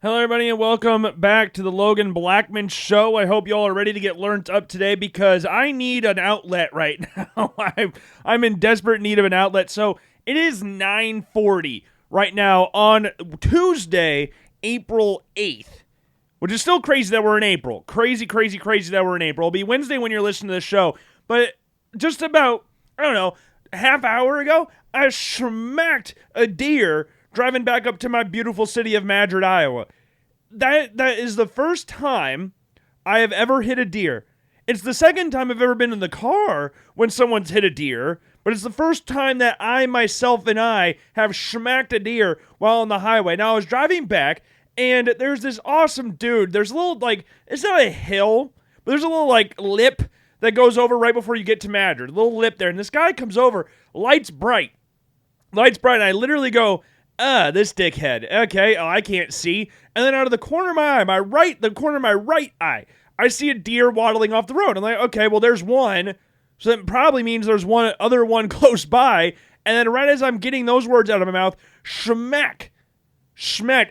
Hello, everybody, and welcome back to the Logan Blackman Show. I hope you all are ready to get learned up today because I need an outlet right now. I'm in desperate need of an outlet. So it is 9:40 right now on Tuesday, April 8th, which is still crazy that we're in April. Crazy that we're in April. It'll be Wednesday when you're listening to the show. But just about, a half hour ago, I smacked a deer driving back up to my beautiful city of Madrid, Iowa. That is the first time I have ever hit a deer. It's the second time I've ever been in the car when someone's hit a deer, but it's the first time that I, myself, and I have smacked a deer while on the highway. Now, I was driving back, and there's this awesome dude. There's a little, it's not a hill, but there's a little, lip that goes over right before you get to Madrid. A little lip there, and this guy comes over, lights bright, and I literally go, this dickhead. Okay, I can't see. And then out of the corner of my eye, the corner of my right eye, I see a deer waddling off the road. I'm like, okay, well, there's one. So that probably means there's one other one close by. And then right as I'm getting those words out of my mouth, schmack,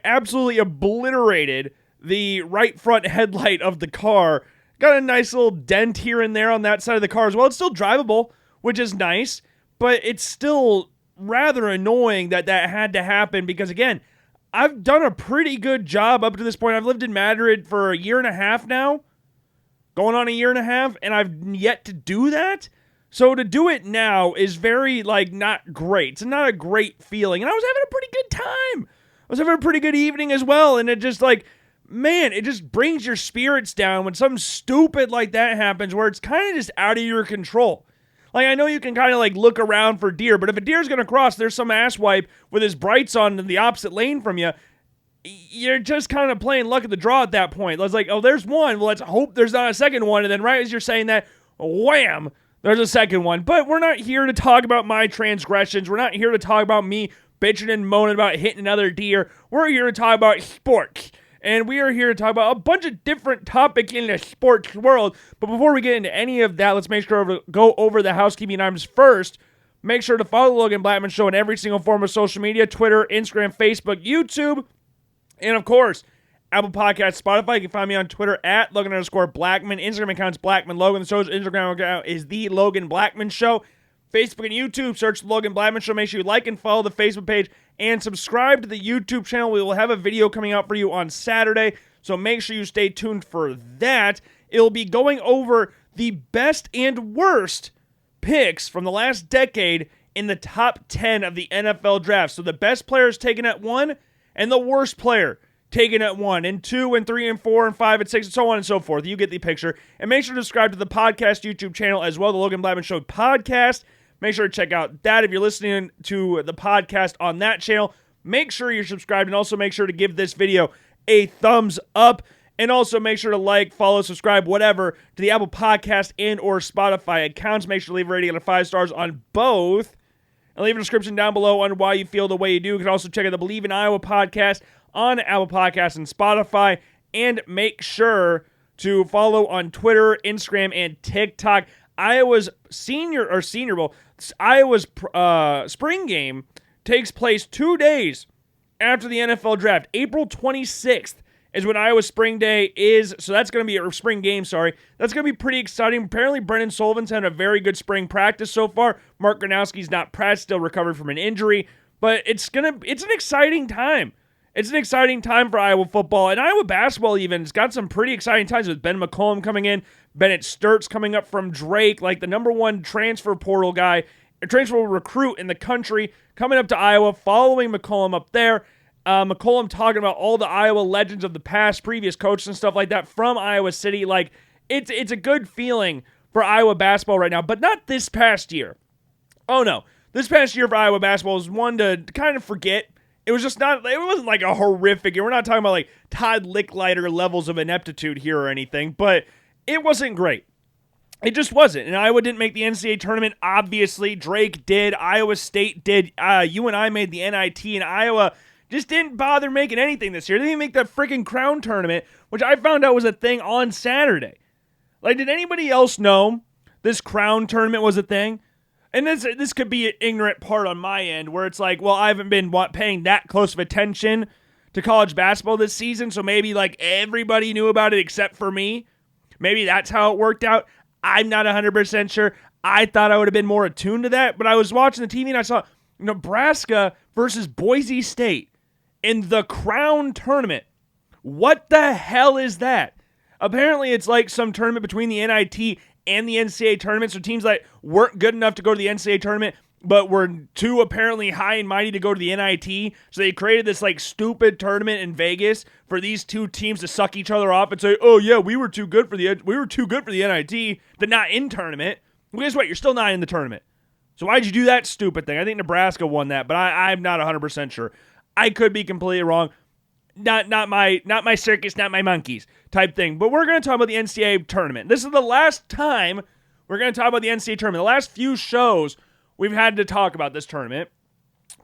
absolutely obliterated the right front headlight of the car. Got a nice little dent here and there on that side of the car as well. It's still drivable, which is nice, but it's still rather annoying that had to happen because, again, I've done a pretty good job up to this point. I've lived in Madrid for a year and a half now, going on a year and a half, and I've yet to do that. So to do it now is very, not great. It's not a great feeling, and I was having a pretty good time. I was having a pretty good evening as well, and it just, it just brings your spirits down when something stupid like that happens where it's kind of just out of your control. I know you can kind of, look around for deer, but if a deer's going to cross, there's some asswipe with his brights on in the opposite lane from you. You're just kind of playing luck of the draw at that point. It's like, oh, there's one. Well, let's hope there's not a second one. And then right as you're saying that, wham, there's a second one. But we're not here to talk about my transgressions. We're not here to talk about me bitching and moaning about hitting another deer. We're here to talk about sports. And we are here to talk about a bunch of different topics in the sports world. But before we get into any of that, let's make sure to go over the housekeeping items first. Make sure to follow the Logan Blackman Show on every single form of social media, Twitter, Instagram, Facebook, YouTube, and of course, Apple Podcasts, Spotify. You can find me on Twitter at Logan_Blackman. Instagram account's Blackman Logan. The show's Instagram account is The Logan Blackman Show. Facebook and YouTube, search The Logan Blackman Show. Make sure you like and follow the Facebook page and subscribe to the YouTube channel. We will have a video coming out for you on Saturday, so make sure you stay tuned for that. It'll be going over the best and worst picks from the last decade in the top 10 of the NFL draft. So the best players taken at 1 and the worst player taken at 1 and 2 and 3 and 4 and 5 and 6 and so on and so forth. You get the picture. And make sure to subscribe to the podcast YouTube channel as well, the Logan Blackman Show podcast. Make sure to check out that if you're listening to the podcast on that channel. Make sure you're subscribed and also make sure to give this video a thumbs up. And also make sure to like, follow, subscribe, whatever, to the Apple Podcast and or Spotify accounts. Make sure to leave a rating out of 5 stars on both. And leave a description down below on why you feel the way you do. You can also check out the Believe in Iowa podcast on Apple Podcasts and Spotify. And make sure to follow on Twitter, Instagram, and TikTok. Iowa's Iowa's spring game takes place 2 days after the NFL draft. April 26th is when Iowa's spring day is. So that's going to be a spring game, sorry. That's going to be pretty exciting. Apparently, Brendan Sullivan's had a very good spring practice so far. Mark Gronowski's not pressed, still recovered from an injury. But it's an exciting time. It's an exciting time for Iowa football. And Iowa basketball even. It's got some pretty exciting times with Ben McCollum coming in. Bennett Sturt's coming up from Drake, the number one transfer portal guy, a transfer recruit in the country, coming up to Iowa, following McCollum up there. McCollum talking about all the Iowa legends of the past, previous coaches and stuff like that from Iowa City. It's a good feeling for Iowa basketball right now, but not this past year. Oh, no. This past year for Iowa basketball was one to kind of forget. It was just not, it wasn't a horrific year. We're not talking about Todd Licklider levels of ineptitude here or anything, but it wasn't great. It just wasn't. And Iowa didn't make the NCAA tournament, obviously. Drake did. Iowa State did. You and I made the NIT, and Iowa just didn't bother making anything this year. They didn't make that freaking Crown tournament, which I found out was a thing on Saturday. Did anybody else know this Crown tournament was a thing? And this could be an ignorant part on my end where it's well, I haven't been paying that close of attention to college basketball this season, so maybe like everybody knew about it except for me. Maybe that's how it worked out. I'm not 100% sure. I thought I would have been more attuned to that, but I was watching the TV and I saw Nebraska versus Boise State in the Crown Tournament. What the hell is that? Apparently, it's like some tournament between the NIT and the NCAA tournament, so teams that weren't good enough to go to the NCAA tournament but were too apparently high and mighty to go to the NIT, so they created this like stupid tournament in Vegas for these two teams to suck each other off and say, "Oh yeah, we were too good for the NIT, but not in tournament." Well, guess what? You're still not in the tournament. So why'd you do that stupid thing? I think Nebraska won that, but I'm not 100% sure. I could be completely wrong. Not my circus, not my monkeys type thing. But we're going to talk about the NCAA tournament. This is the last time we're going to talk about the NCAA tournament. The last few shows we've had to talk about this tournament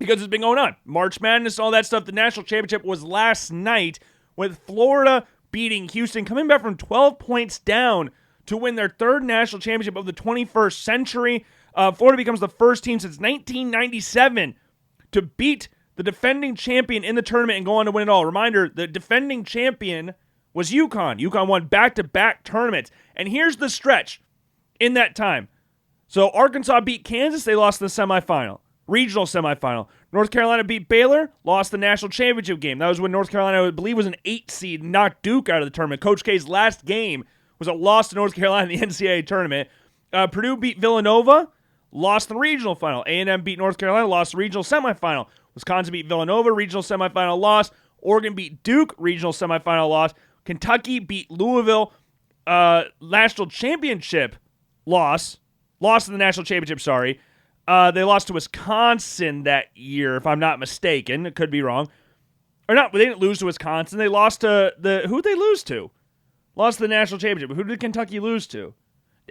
because it's been going on. March Madness, all that stuff. The national championship was last night with Florida beating Houston, coming back from 12 points down to win their third national championship of the 21st century. Florida becomes the first team since 1997 to beat the defending champion in the tournament and go on to win it all. Reminder, the defending champion was UConn. UConn won back-to-back tournaments. And here's the stretch in that time. So Arkansas beat Kansas. They lost in the semifinal, regional semifinal. North Carolina beat Baylor, lost the national championship game. That was when North Carolina, I believe, was an 8 seed, knocked Duke out of the tournament. Coach K's last game was a loss to North Carolina in the NCAA tournament. Purdue beat Villanova, lost the regional final. A&M beat North Carolina, lost the regional semifinal. Wisconsin beat Villanova, regional semifinal loss. Oregon beat Duke, regional semifinal loss. Kentucky beat Louisville, national championship loss. Lost in the national championship, sorry. They lost to Wisconsin that year, if I'm not mistaken. It could be wrong. Or not, they didn't lose to Wisconsin. They lost to who'd they lose to? Lost to the national championship. Who did Kentucky lose to?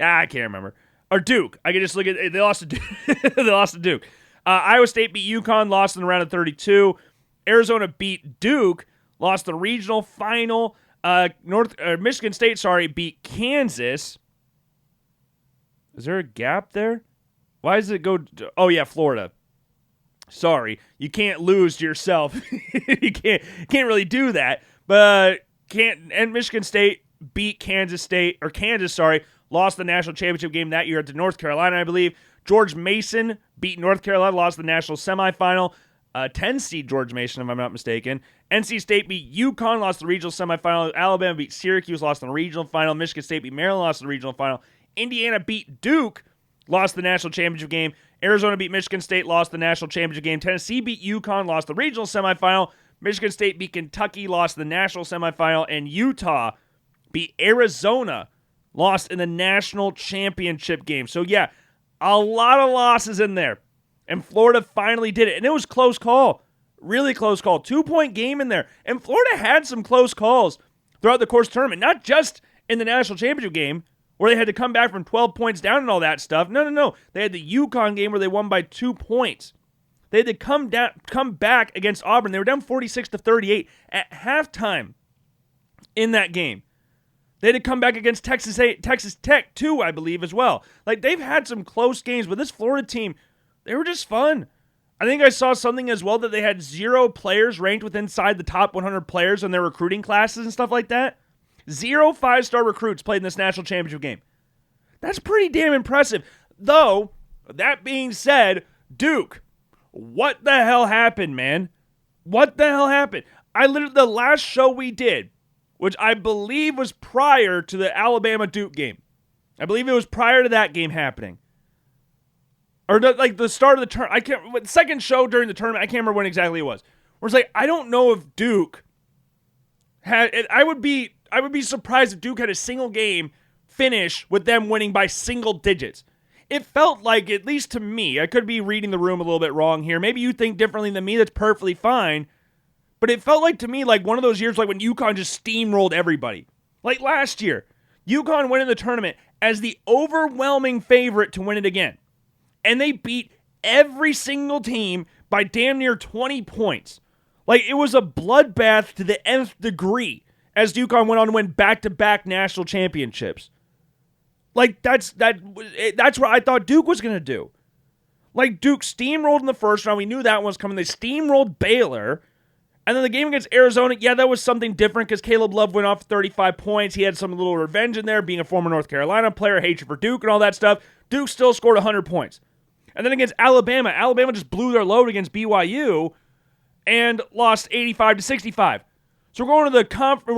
I can't remember. Or Duke. I can just look at it. They lost to Duke. They lost to Duke. Iowa State beat UConn, lost in the round of 32. Arizona beat Duke, lost the regional final. Michigan State, beat Kansas. Is there a gap there? Why does it go? Oh yeah, Florida. Sorry, you can't lose to yourself. you can't really do that. But and Michigan State beat Kansas, lost the national championship game that year to North Carolina, I believe. George Mason beat North Carolina, lost the national semifinal. 10 seed George Mason, if I'm not mistaken. NC State beat UConn, lost the regional semifinal. Alabama beat Syracuse, lost in the regional final. Michigan State beat Maryland, lost in the regional final. Indiana beat Duke, lost the national championship game. Arizona beat Michigan State, lost the national championship game. Tennessee beat UConn, lost the regional semifinal. Michigan State beat Kentucky, lost the national semifinal. And Utah beat Arizona, lost in the national championship game. So yeah, a lot of losses in there. And Florida finally did it. And it was close call. Really close call. 2-point game in there. And Florida had some close calls throughout the course of the tournament. Not just in the national championship game, where they had to come back from 12 points down and all that stuff. No. They had the UConn game where they won by 2 points. They had to come back against Auburn. They were down 46-38 at halftime in that game. They had to come back against Texas Tech too, I believe, as well. Like, they've had some close games, but this Florida team, they were just fun. I think I saw something as well that they had 0 players ranked inside the top 100 players in their recruiting classes and stuff like that. 0 5-star recruits played in this national championship game. That's pretty damn impressive. Though, that being said, Duke, what the hell happened, man? What the hell happened? The last show we did, which I believe was prior to the Alabama-Duke game. I believe it was prior to that game happening. Or the start of the tournament. Second show during the tournament, I can't remember when exactly it was. Where it's like, I don't know if Duke had... I would be surprised if Duke had a single game finish with them winning by single digits. It felt like, at least to me, I could be reading the room a little bit wrong here. Maybe you think differently than me. That's perfectly fine. But it felt like to me like one of those years like when UConn just steamrolled everybody. Like last year, UConn went in the tournament as the overwhelming favorite to win it again. And they beat every single team by damn near 20 points. Like, it was a bloodbath to the nth degree as UConn went on to win back-to-back national championships. Like, that's what I thought Duke was going to do. Like, Duke steamrolled in the first round. We knew that one was coming. They steamrolled Baylor. And then the game against Arizona, yeah, that was something different because Caleb Love went off 35 points. He had some little revenge in there, being a former North Carolina player, hatred for Duke and all that stuff. Duke still scored 100 points. And then against Alabama just blew their load against BYU and lost 85-65. So we're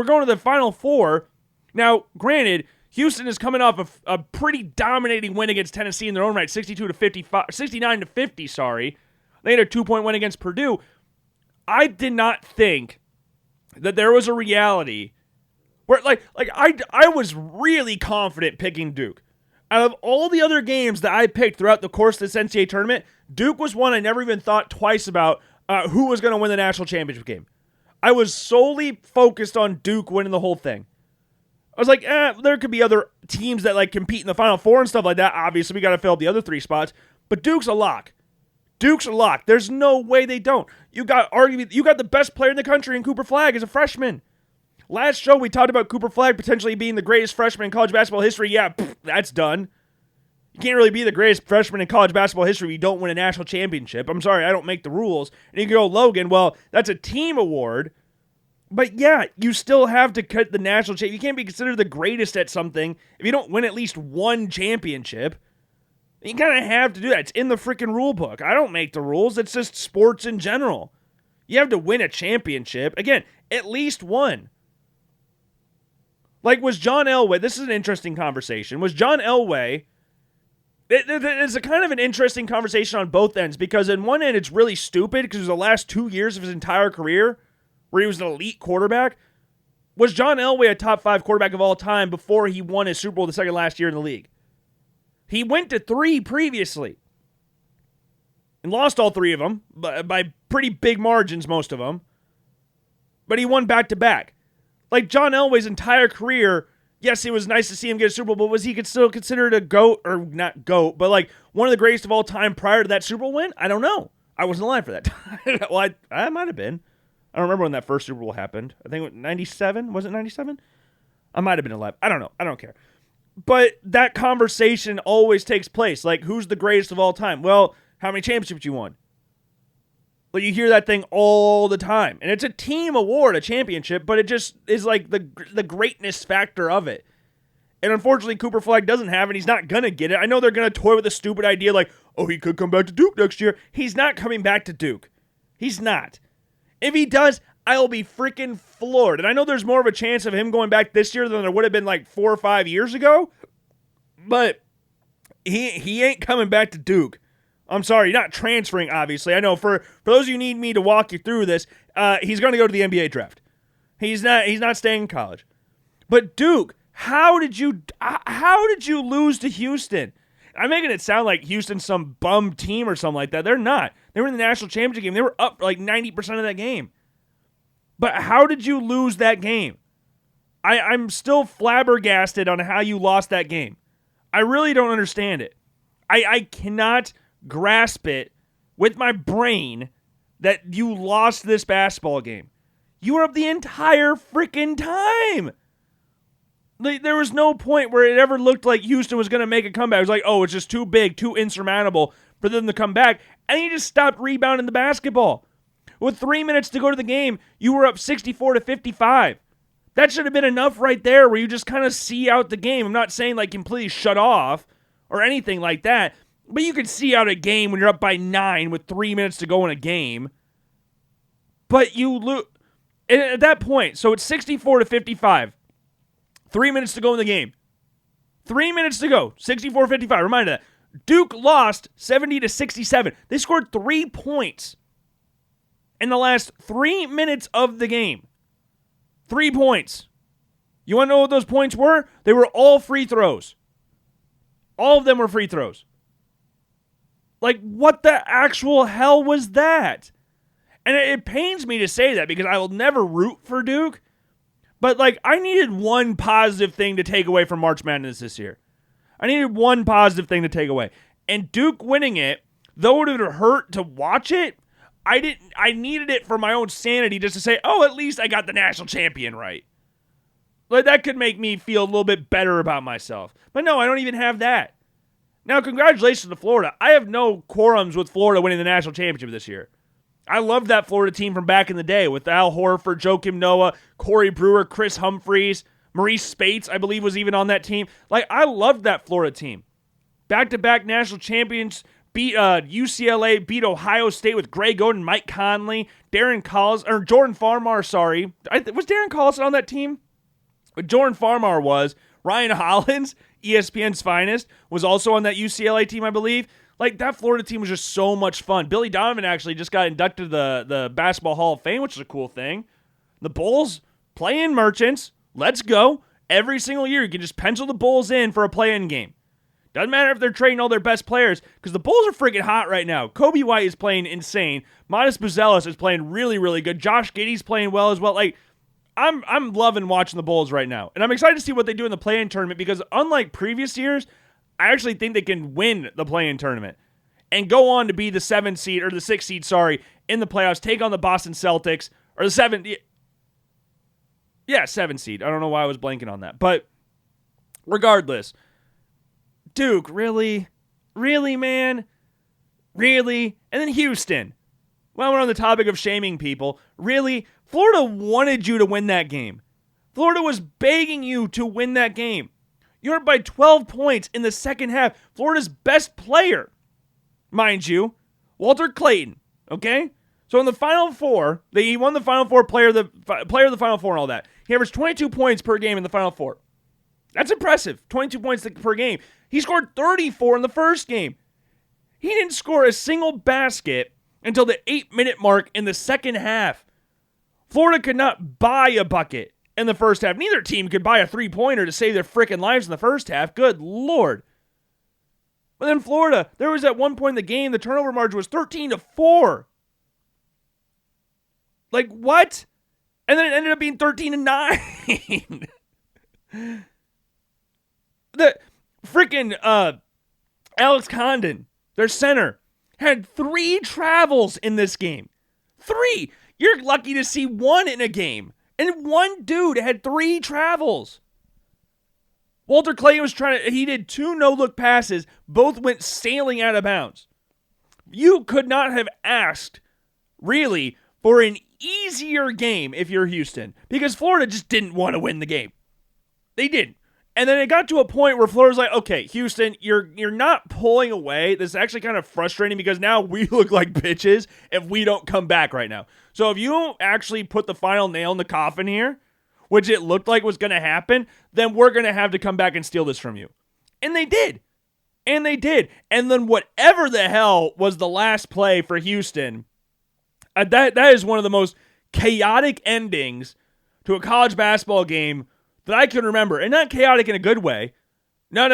going to the Final Four. Now, granted, Houston is coming off a pretty dominating win against Tennessee in their own right, 69-50, sorry. They had a 2-point win against Purdue. I did not think that there was a reality where, I was really confident picking Duke. Out of all the other games that I picked throughout the course of this NCAA tournament, Duke was one I never even thought twice about who was going to win the national championship game. I was solely focused on Duke winning the whole thing. I was like, there could be other teams that compete in the Final Four and stuff like that. Obviously, we got to fill up the other 3 spots. But Duke's a lock. Duke's a lock. There's no way they don't. You got the best player in the country in Cooper Flagg as a freshman. Last show, we talked about Cooper Flagg potentially being the greatest freshman in college basketball history. Yeah, that's done. You can't really be the greatest freshman in college basketball history if you don't win a national championship. I'm sorry, I don't make the rules. And you can go, Logan, well, that's a team award. But yeah, you still have to cut the national championship. You can't be considered the greatest at something if you don't win at least one championship. You kind of have to do that. It's in the freaking rule book. I don't make the rules. It's just sports in general. You have to win a championship. Again, at least one. Was John Elway, this is an interesting conversation. Was John Elway, it's a kind of an interesting conversation on both ends because in one end it's really stupid because it was the last 2 years of his entire career where he was an elite quarterback. Was John Elway a top 5 quarterback of all time before he won his Super Bowl the second last year in the league? He went to 3 previously and lost all 3 of them by pretty big margins, most of them. But he won back-to-back. John Elway's entire career, yes, it was nice to see him get a Super Bowl, but was he still considered a GOAT, or not GOAT, but one of the greatest of all time prior to that Super Bowl win? I don't know. I wasn't alive for that time. Well, I might have been. I don't remember when that first Super Bowl happened. I think it was 97. Was it 97? I might have been alive. I don't know. I don't care. But that conversation always takes place. Who's the greatest of all time? Well, how many championships you won? Well, you hear that thing all the time. And it's a team award, a championship, but it just is the greatness factor of it. And unfortunately, Cooper Flagg doesn't have it. He's not going to get it. I know they're going to toy with a stupid idea he could come back to Duke next year. He's not coming back to Duke. He's not. If he does, I'll be freaking floored. And I know there's more of a chance of him going back this year than there would have been 4 or 5 years ago. But he ain't coming back to Duke. I'm sorry, not transferring, obviously. I know for those of you who need me to walk you through this, he's going to go to the NBA draft. He's not staying in college. But Duke, how did you lose to Houston? I'm making it sound like Houston's some bum team or something like that. They're not. They were in the national championship game. They were up 90% of that game. But how did you lose that game? I'm still flabbergasted on how you lost that game. I really don't understand it. I cannot grasp it with my brain that you lost this basketball game. You were up the entire freaking time. There was no point where it ever looked like Houston was going to make a comeback. It was it's just too big, too insurmountable for them to come back. And you just stopped rebounding the basketball. With 3 minutes to go to the game, you were up 64-55. That should have been enough right there where you just kind of see out the game. I'm not saying completely shut off or anything like that, but you can see out a game when you're up by 9 with 3 minutes to go in a game. But you lose. At that point, so it's 64-55. 3 minutes to go in the game. 3 minutes to go. 64-55. Remind you that. Duke lost 70-67. They scored 3 points in the last 3 minutes of the game. 3 points. You want to know what those points were? They were all free throws. All of them were free throws. What the actual hell was that? And it pains me to say that because I will never root for Duke. But, I needed one positive thing to take away from March Madness this year. I needed one positive thing to take away. And Duke winning it, though it would have hurt to watch it, I needed it for my own sanity just to say, oh, at least I got the national champion right. That could make me feel a little bit better about myself. But no, I don't even have that. Now, congratulations to Florida. I have no quorums with Florida winning the national championship this year. I loved that Florida team from back in the day with Al Horford, Joakim Noah, Corey Brewer, Chris Humphreys, Maurice Spates, I believe, was even on that team. Like, I loved that Florida team. Back-to-back national champions, beat UCLA, beat Ohio State with Greg Oden, Mike Conley, Jordan Farmar, sorry. Was Darren Collison on that team? But Jordan Farmar was. Ryan Hollins, ESPN's finest, was also on that UCLA team, I believe. Like, that Florida team was just so much fun. Billy Donovan actually just got inducted to the Basketball Hall of Fame, which is a cool thing. The Bulls playing merchants. Let's go. Every single year, you can just pencil the Bulls in for a play-in game. Doesn't matter if they're trading all their best players, because the Bulls are freaking hot right now. Kobe White is playing insane. Modest Buzelis is playing really, really good. Josh Giddey's playing well as well. Like, I'm loving watching the Bulls right now. And I'm excited to see what they do in the play-in tournament, because unlike previous years, I actually think they can win the play-in tournament and go on to be the 7th seed, or the 6th seed, sorry, in the playoffs, take on the Boston Celtics, or the 7th, 7th seed. I don't know why I was blanking on that. But regardless, Duke, really? Really, man? Really? And then Houston. While we're on the topic of shaming people, really? Florida wanted you to win that game. Florida was begging you to win that game. You're up by 12 points in the second half. Florida's best player, mind you, Walter Clayton, okay? So in the Final Four, he won the Final Four player of the Final Four and all that. He averaged 22 points per game in the Final Four. That's impressive, 22 points per game. He scored 34 in the first game. He didn't score a single basket until the 8-minute mark in the second half. Florida could not buy a bucket in the first half. Neither team could buy a three-pointer to save their freaking lives in the first half. Good Lord. But then Florida, there was at one point in the game, the turnover margin was 13-4. Like, what? And then it ended up being 13-9. The freaking Alex Condon, their center, had 3 travels in this game. 3. You're lucky to see 1 in a game. And one dude had 3 travels. Walter Clayton he did 2 no-look passes. Both went sailing out of bounds. You could not have asked, really, for an easier game if you're Houston. Because Florida just didn't want to win the game. They didn't. And then it got to a point where Florida's like, okay, Houston, you're not pulling away. This is actually kind of frustrating because now we look like bitches if we don't come back right now. So if you don't actually put the final nail in the coffin here, which it looked like was going to happen, then we're going to have to come back and steal this from you. And they did. And they did. And then whatever the hell was the last play for Houston, that is one of the most chaotic endings to a college basketball game that I can remember. And not chaotic in a good way. No.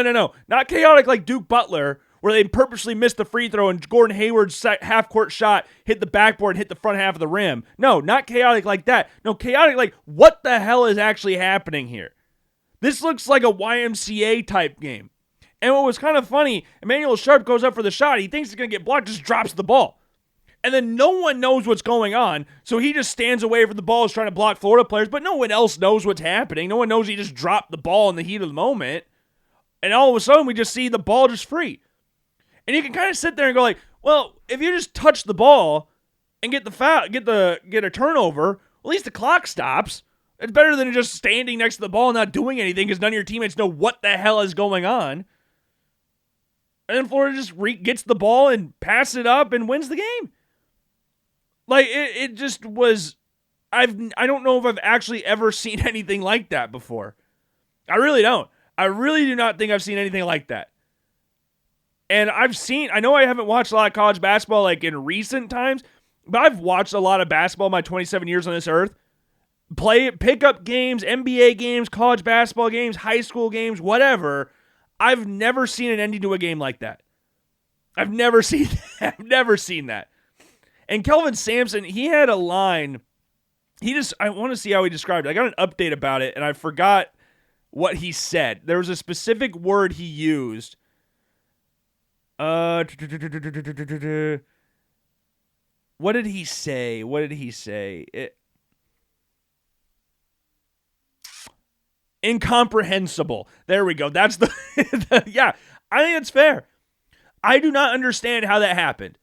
Not chaotic like Duke Butler, where they purposely missed the free throw and Gordon Hayward's half-court shot hit the backboard and hit the front half of the rim. No, not chaotic like that. No, chaotic like, what the hell is actually happening here? This looks like a YMCA-type game. And what was kind of funny, Emmanuel Sharp goes up for the shot. He thinks he's going to get blocked, just drops the ball. And then no one knows what's going on, so he just stands away from the ball, is trying to block Florida players, but no one else knows what's happening. No one knows he just dropped the ball in the heat of the moment. And all of a sudden, we just see the ball just free. And you can kind of sit there and go like, well, if you just touch the ball and get the foul, get a turnover, at least the clock stops. It's better than just standing next to the ball and not doing anything because none of your teammates know what the hell is going on. And then Florida just gets the ball and passes it up and wins the game. Like, it just was, I don't know if I've actually ever seen anything like that before. I really don't. I really do not think I've seen anything like that. And I know I haven't watched a lot of college basketball like in recent times, but I've watched a lot of basketball in my 27 years on this earth. Pickup games, NBA games, college basketball games, high school games, whatever. I've never seen an ending to a game like that. I've never seen that. And Kelvin Sampson, he had a line. I want to see how he described it. I got an update about it, and I forgot what he said. There was a specific word he used. What did he say? Incomprehensible. There we go. That's yeah. I think it's fair. I do not understand how that happened.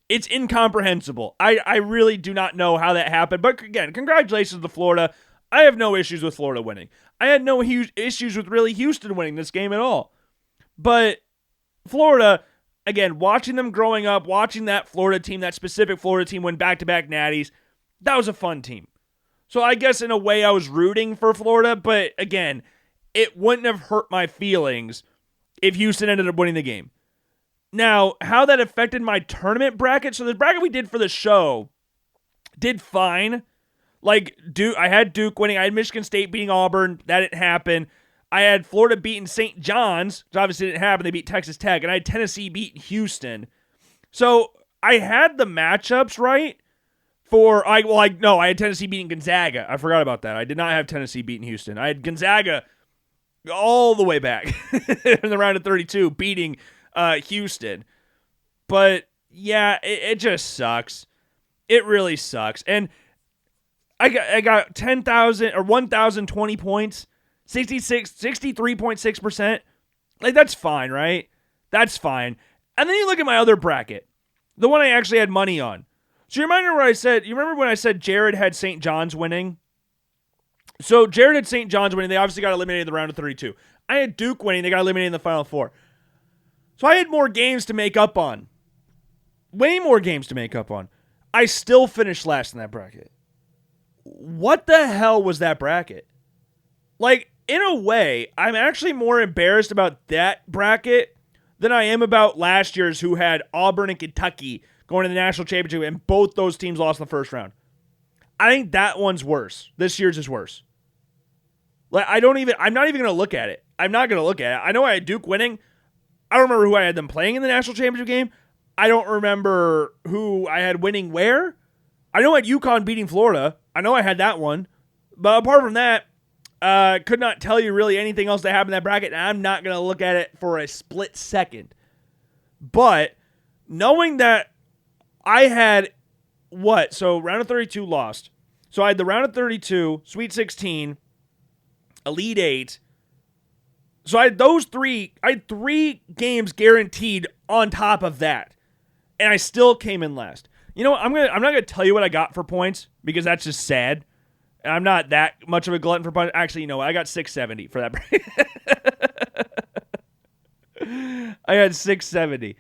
It's incomprehensible. I really do not know how that happened. But again, congratulations to Florida. I have no issues with Florida winning. I had no huge issues with really Houston winning this game at all. But Florida, again, watching them growing up, watching that Florida team, that specific Florida team win back-to-back natties, that was a fun team. So I guess in a way I was rooting for Florida, but again, it wouldn't have hurt my feelings if Houston ended up winning the game. Now, how that affected my tournament bracket, so the bracket we did for the show did fine. Like, I had Duke winning. I had Michigan State beating Auburn. That didn't happen. I had Florida beating St. John's, which obviously didn't happen. They beat Texas Tech. And I had Tennessee beating Houston. So I had the matchups right I had Tennessee beating Gonzaga. I forgot about that. I did not have Tennessee beating Houston. I had Gonzaga all the way back in the round of 32 beating Houston. But yeah, it just sucks. It really sucks. And I got 10,000 or 1,020 points, 63.6%. Like, that's fine, right? That's fine. And then you look at my other bracket, the one I actually had money on. So you remember when I said Jared had St. John's winning? So Jared had St. John's winning. They obviously got eliminated in the round of 32. I had Duke winning. They got eliminated in the Final Four. So I had more games to make up on. Way more games to make up on. I still finished last in that bracket. What the hell was that bracket? Like, in a way, I'm actually more embarrassed about that bracket than I am about last year's, who had Auburn and Kentucky going to the national championship, and both those teams lost in the first round. I think that one's worse. This year's is worse. Like, I'm not even going to look at it. I'm not going to look at it. I know I had Duke winning. I don't remember who I had them playing in the national championship game. I don't remember who I had winning where. I know I had UConn beating Florida. I know I had that one. But apart from that, could not tell you really anything else that happened in that bracket, and I'm not going to look at it for a split second. But knowing that I had so round of 32 lost. So I had the round of 32, Sweet 16, Elite 8. So I had three games guaranteed on top of that. And I still came in last. You know what? I'm not gonna tell you what I got for points, because that's just sad. And I'm not that much of a glutton for points. Actually, you know what? I got 670 for that bracket. I had 670.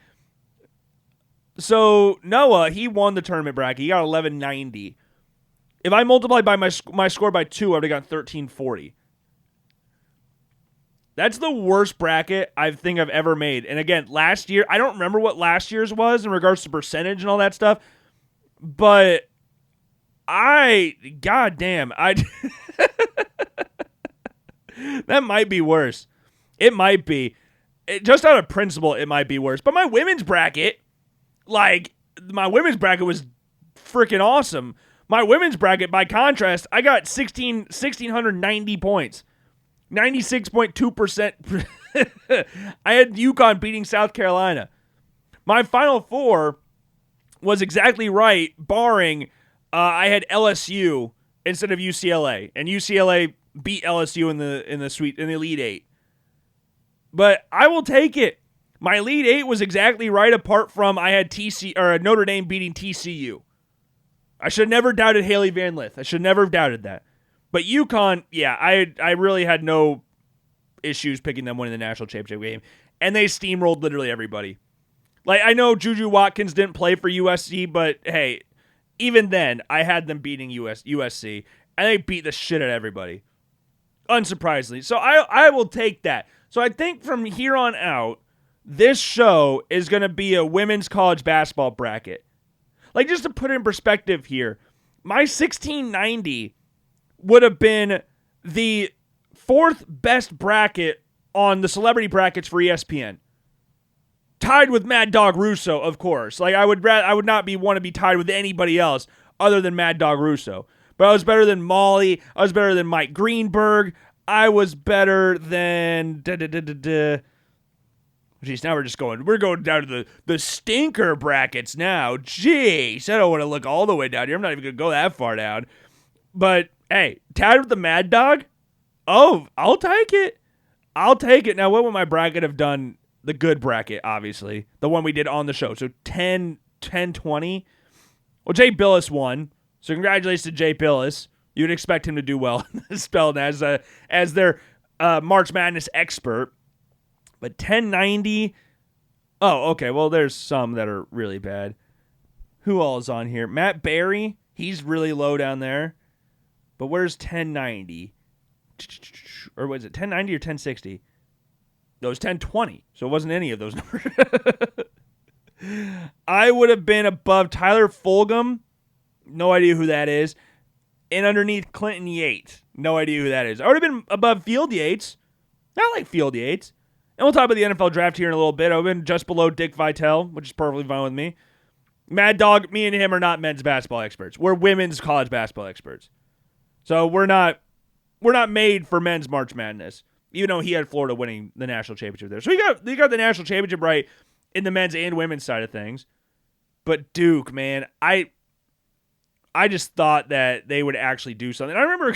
So Noah, he won the tournament bracket. He got 1190. If I multiplied by my score by 2, I would have got 1340. That's the worst bracket I think I've ever made. And again, last year, I don't remember what last year's was in regards to percentage and all that stuff, but goddamn, that might be worse. It might be. Just out of principle, it might be worse. But my women's bracket was freaking awesome. My women's bracket, by contrast, I got 1,690 points. 96.2%. I had UConn beating South Carolina. My Final Four was exactly right, barring I had LSU instead of UCLA, and UCLA beat LSU in the Elite Eight. But I will take it. My Elite Eight was exactly right, apart from I had Notre Dame beating TCU. I should have never doubted Haley Van Lith. I should never have doubted that. But UConn, yeah, I really had no issues picking them winning the national championship game. And they steamrolled literally everybody. Like, I know Juju Watkins didn't play for USC, but hey, even then, I had them beating USC. And they beat the shit out of everybody. Unsurprisingly. So I will take that. So I think from here on out, this show is going to be a women's college basketball bracket. Like, just to put it in perspective here, my 1690 would have been the 4th best bracket on the celebrity brackets for ESPN. Tied with Mad Dog Russo, of course. Like, I would not want to be tied with anybody else other than Mad Dog Russo. But I was better than Molly. I was better than Mike Greenberg. I was better than Jeez, now we're going down to the stinker brackets now. Jeez, I don't want to look all the way down here. I'm not even going to go that far down. But, hey, tied with the Mad Dog? Oh, I'll take it. I'll take it. Now, what would my bracket have done? The good bracket, obviously. The one we did on the show. So 10, 10-20. Well, Jay Billis won, so congratulations to Jay Billis. You'd expect him to do well in this spell as their March Madness expert. But 1090. Oh, okay. Well, there's some that are really bad. Who all is on here? Matt Barry. He's really low down there. But where's 1090? Or was it 1090 or 1060? No, it was 1020. So it wasn't any of those numbers. I would have been above Tyler Fulgham. No idea who that is. And underneath Clinton Yates. No idea who that is. I would have been above Field Yates. I like Field Yates. And we'll talk about the NFL draft here in a little bit. I've been just below Dick Vitale, which is perfectly fine with me. Mad Dog, me and him are not men's basketball experts. We're women's college basketball experts. So we're not made for men's March Madness, even though he had Florida winning the national championship there. So he got the national championship right in the men's and women's side of things. But Duke, man, I just thought that they would actually do something. I remember,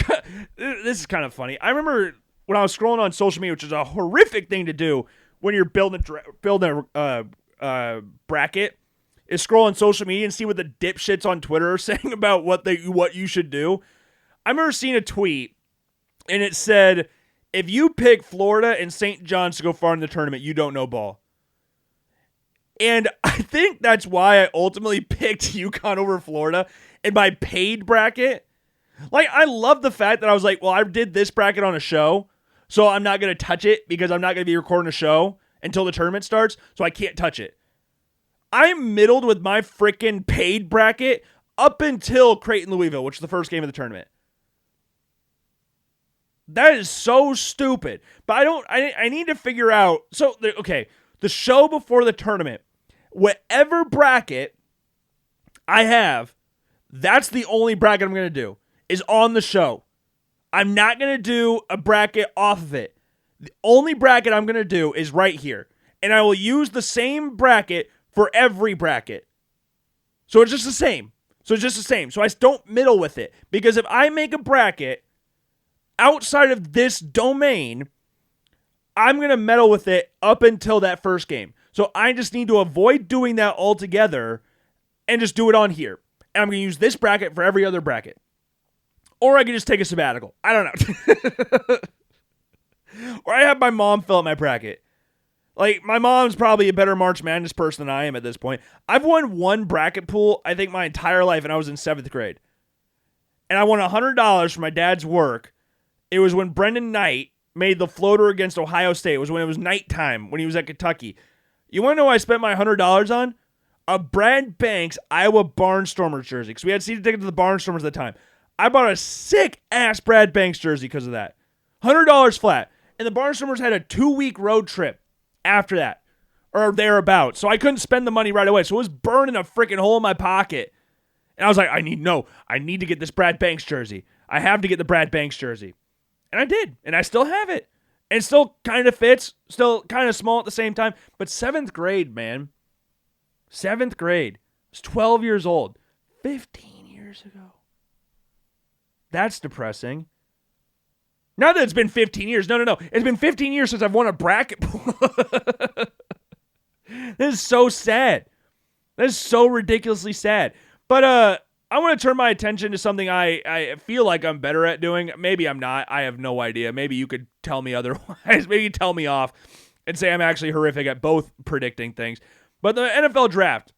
this is kind of funny. I remember when I was scrolling on social media, which is a horrific thing to do when you're building a bracket, is scroll on social media and see what the dipshits on Twitter are saying about what you should do. I remember seeing a tweet, and it said, if you pick Florida and St. John's to go far in the tournament, you don't know ball. And I think that's why I ultimately picked UConn over Florida in my paid bracket. Like, I love the fact that I was like, well, I did this bracket on a show, so I'm not going to touch it because I'm not going to be recording a show until the tournament starts, so I can't touch it. I'm middled with my freaking paid bracket up until Creighton-Louisville, which is the first game of the tournament. That is so stupid. But I need to figure out. So, okay, the show before the tournament, whatever bracket I have, that's the only bracket I'm going to do, is on the show. I'm not going to do a bracket off of it. The only bracket I'm going to do is right here. And I will use the same bracket for every bracket. So it's just the same. So I don't middle with it. Because if I make a bracket outside of this domain, I'm going to meddle with it up until that first game. So I just need to avoid doing that altogether and just do it on here. And I'm going to use this bracket for every other bracket. Or I can just take a sabbatical. I don't know. Or I have my mom fill out my bracket. Like, my mom's probably a better March Madness person than I am at this point. I've won one bracket pool, I think, my entire life, and I was in 7th grade. And I won $100 for my dad's work. It was when Brendan Knight made the floater against Ohio State. It was when it was nighttime, when he was at Kentucky. You want to know what I spent my $100 on? A Brad Banks Iowa Barnstormers jersey, because we had season tickets to the Barnstormers at the time. I bought a sick-ass Brad Banks jersey because of that. $100 flat. And the Barnstormers had a 2-week road trip after that, or thereabouts. So I couldn't spend the money right away. So it was burning a freaking hole in my pocket. And I was like, I need to get this Brad Banks jersey. I have to get the Brad Banks jersey. And I did. And I still have it. And it still kind of fits. Still kind of small at the same time. But 7th grade, man. 7th grade. I was 12 years old. 15 years ago. That's depressing. Not that it's been 15 years. No. It's been 15 years since I've won a bracket pool. This is so sad. This is so ridiculously sad. But I want to turn my attention to something I feel like I'm better at doing. Maybe I'm not. I have no idea. Maybe you could tell me otherwise. Maybe you tell me off and say I'm actually horrific at both predicting things. But the NFL draft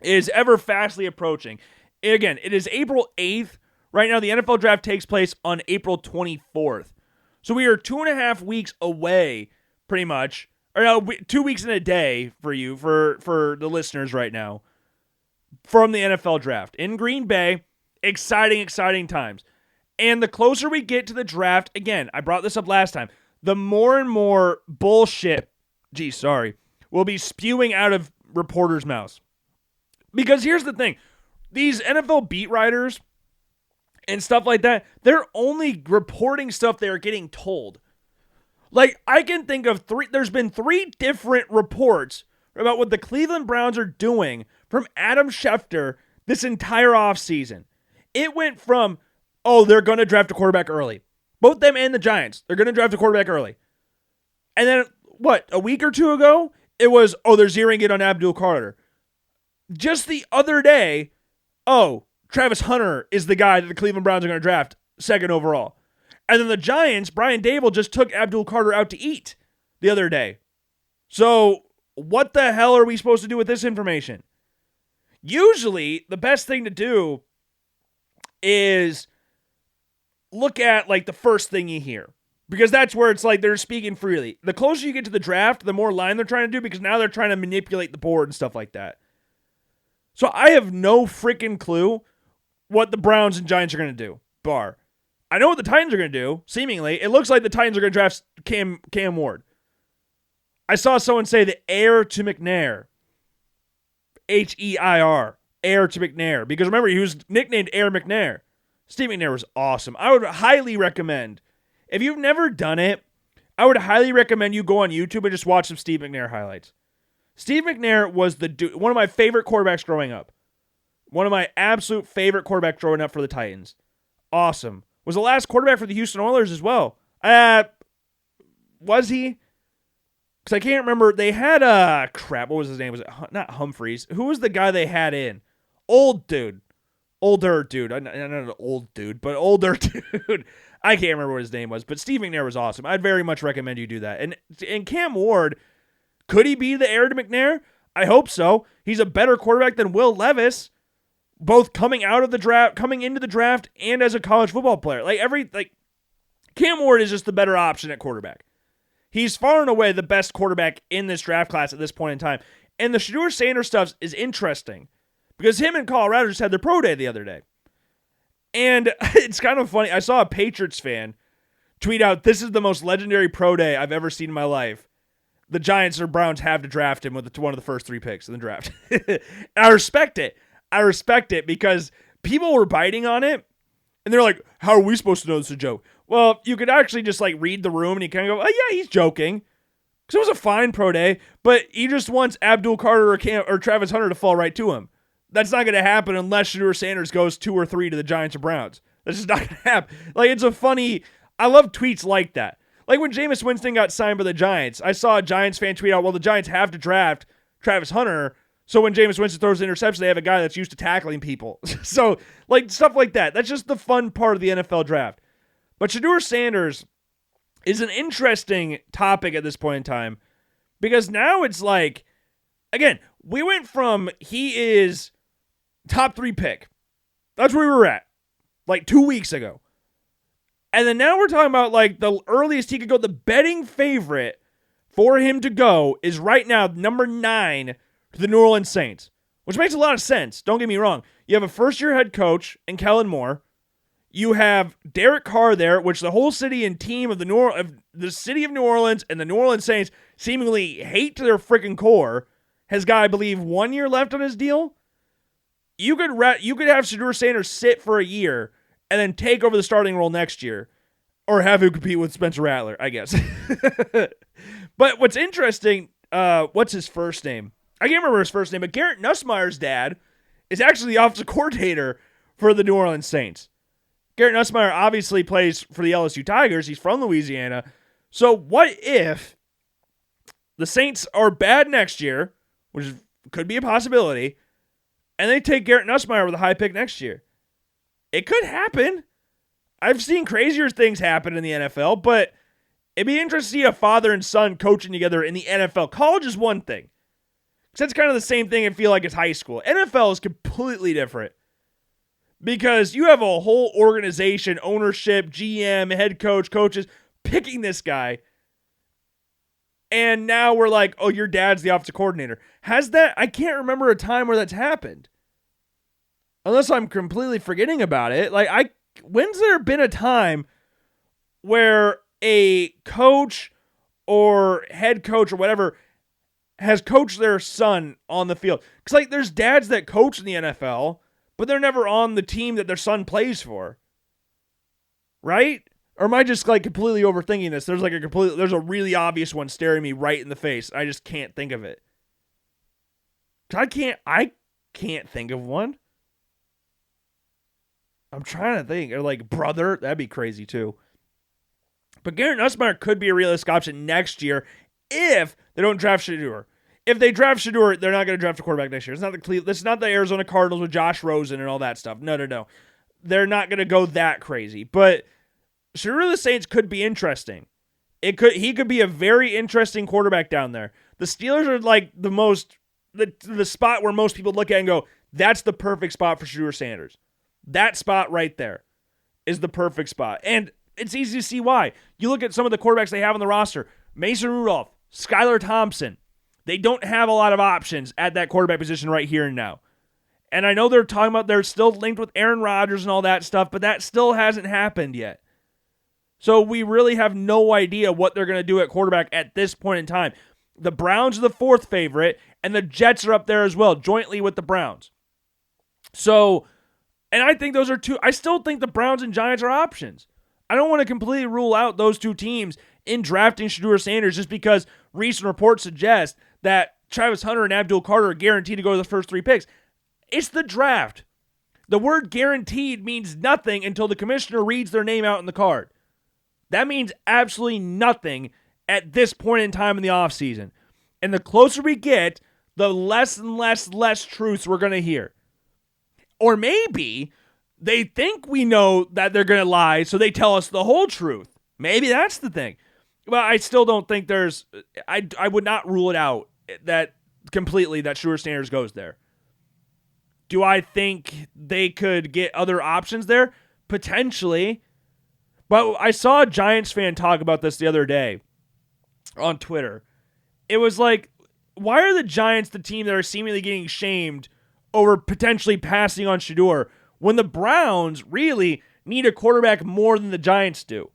is ever fastly approaching. Again, it is April 8th. Right now, the NFL draft takes place on April 24th. So we are 2.5 weeks away, pretty much. Or no, 2 weeks and a day for you, for the listeners right now, from the NFL draft. In Green Bay, exciting times. And the closer we get to the draft, again, I brought this up last time, the more and more bullshit, will be spewing out of reporters' mouths. Because here's the thing. These NFL beat writers and stuff like that, they're only reporting stuff they're getting told. Like, I can think of there's been 3 different reports about what the Cleveland Browns are doing from Adam Schefter this entire offseason. It went from, they're going to draft a quarterback early. Both them and the Giants, they're going to draft a quarterback early. And then, a week or two ago, it was, they're zeroing in on Abdul Carter. just the other day, oh, Travis Hunter is the guy that the Cleveland Browns are going to draft second overall. And then the Giants, Brian Dable just took Abdul Carter out to eat the other day. So what the hell are we supposed to do with this information? Usually, the best thing to do is look at like the first thing you hear. Because that's where it's like they're speaking freely. The closer you get to the draft, the more line they're trying to do because now they're trying to manipulate the board and stuff like that. So I have no freaking clue what the Browns and Giants are going to do. Bar. I know what the Titans are going to do, seemingly. It looks like the Titans are going to draft Cam Ward. I saw someone say the heir to McNair. H-E-I-R. Heir to McNair. Because remember, he was nicknamed Heir McNair. Steve McNair was awesome. I would highly recommend, if you've never done it, I would highly recommend you go on YouTube and just watch some Steve McNair highlights. Steve McNair was one of my favorite quarterbacks growing up. One of my absolute favorite quarterbacks growing up for the Titans. Awesome. Was the last quarterback for the Houston Oilers as well. Was he? Because I can't remember. They had, what was his name? Was it not Humphreys? Who was the guy they had in? Older dude. Not an old dude, but older dude. I can't remember what his name was, but Steve McNair was awesome. I'd very much recommend you do that. And Cam Ward, could he be the heir to McNair? I hope so. He's a better quarterback than Will Levis, both coming into the draft, and as a college football player. Cam Ward is just the better option at quarterback. He's far and away the best quarterback in this draft class at this point in time. And the Shedeur Sanders stuff is interesting because him and Colorado just had their pro day the other day. And it's kind of funny. I saw a Patriots fan tweet out, "This is the most legendary pro day I've ever seen in my life. The Giants or Browns have to draft him with one of the first 3 picks in the draft." I respect it. Because people were biting on it. And they're like, how are we supposed to know this is a joke? Well, you could actually just read the room and you kind of go, oh yeah, he's joking. Because it was a fine pro day, but he just wants Abdul Carter or Travis Hunter to fall right to him. That's not going to happen unless Shedeur Sanders goes 2 or 3 to the Giants or Browns. That's just not going to happen. It's a funny, I love tweets like that. Like when Jameis Winston got signed by the Giants, I saw a Giants fan tweet out, well, the Giants have to draft Travis Hunter, so when Jameis Winston throws an interception, they have a guy that's used to tackling people. So, stuff like that. That's just the fun part of the NFL draft. But Shedeur Sanders is an interesting topic at this point in time because now it's again, we went from he is top 3 pick. That's where we were at 2 weeks ago. And then now we're talking about the earliest he could go. The betting favorite for him to go is right now number 9 to the New Orleans Saints, which makes a lot of sense. Don't get me wrong. You have a first-year head coach in Kellen Moore. You have Derek Carr there, which the whole city and team of the city of New Orleans and the New Orleans Saints seemingly hate to their freaking core. Has got, I believe, 1 year left on his deal. You could have Shedeur Sanders sit for a year and then take over the starting role next year, or have him compete with Spencer Rattler, I guess. But what's interesting, what's his first name? I can't remember his first name, but Garrett Nussmeier's dad is actually the offensive coordinator for the New Orleans Saints. Garrett Nussmeier obviously plays for the LSU Tigers. He's from Louisiana. So what if the Saints are bad next year, which could be a possibility, and they take Garrett Nussmeier with a high pick next year? It could happen. I've seen crazier things happen in the NFL, but it'd be interesting to see a father and son coaching together in the NFL. College is one thing. Because that's kind of the same thing I feel like as high school. NFL is completely different. Because you have a whole organization, ownership, GM, head coach, coaches, picking this guy. And now we're like, oh, your dad's the offensive coordinator. I can't remember a time where that's happened. Unless I'm completely forgetting about it. When's there been a time where a coach or head coach or whatever has coached their son on the field? Because there's dads that coach in the NFL, but they're never on the team that their son plays for. Right? Or am I just completely overthinking this? There's there's a really obvious one staring me right in the face. I just can't think of it. I can't think of one. I'm trying to think. Or brother, that'd be crazy too. But Garrett Nussmeier could be a realistic option next year if they don't draft Shedeur. if they draft Shedeur, they're not going to draft a quarterback next year. It's not the Arizona Cardinals with Josh Rosen and all that stuff. No. They're not going to go that crazy. But Shedeur the Saints could be interesting. He could be a very interesting quarterback down there. The Steelers are like the spot where most people look at and go, that's the perfect spot for Shedeur Sanders. That spot right there is the perfect spot. And it's easy to see why. You look at some of the quarterbacks they have on the roster. Mason Rudolph, Skylar Thompson. They don't have a lot of options at that quarterback position right here and now. And I know they're talking about they're still linked with Aaron Rodgers and all that stuff, but that still hasn't happened yet. So we really have no idea what they're going to do at quarterback at this point in time. The Browns are the fourth favorite, and the Jets are up there as well, jointly with the Browns. So, and I think those are two. I still think the Browns and Giants are options. I don't want to completely rule out those two teams in drafting Shedeur Sanders just because recent reports suggest that Travis Hunter and Abdul Carter are guaranteed to go to the first 3 picks. It's the draft. The word guaranteed means nothing until the commissioner reads their name out in the card. That means absolutely nothing at this point in time in the offseason. And the closer we get, the less and less truths we're going to hear. Or maybe they think we know that they're going to lie, so they tell us the whole truth. Maybe that's the thing. But I still don't think I would not rule it out that completely that Shedeur Sanders goes there. Do I think they could get other options there? Potentially. But I saw a Giants fan talk about this the other day on Twitter. It was like, why are the Giants the team that are seemingly getting shamed over potentially passing on Shedeur when the Browns really need a quarterback more than the Giants do?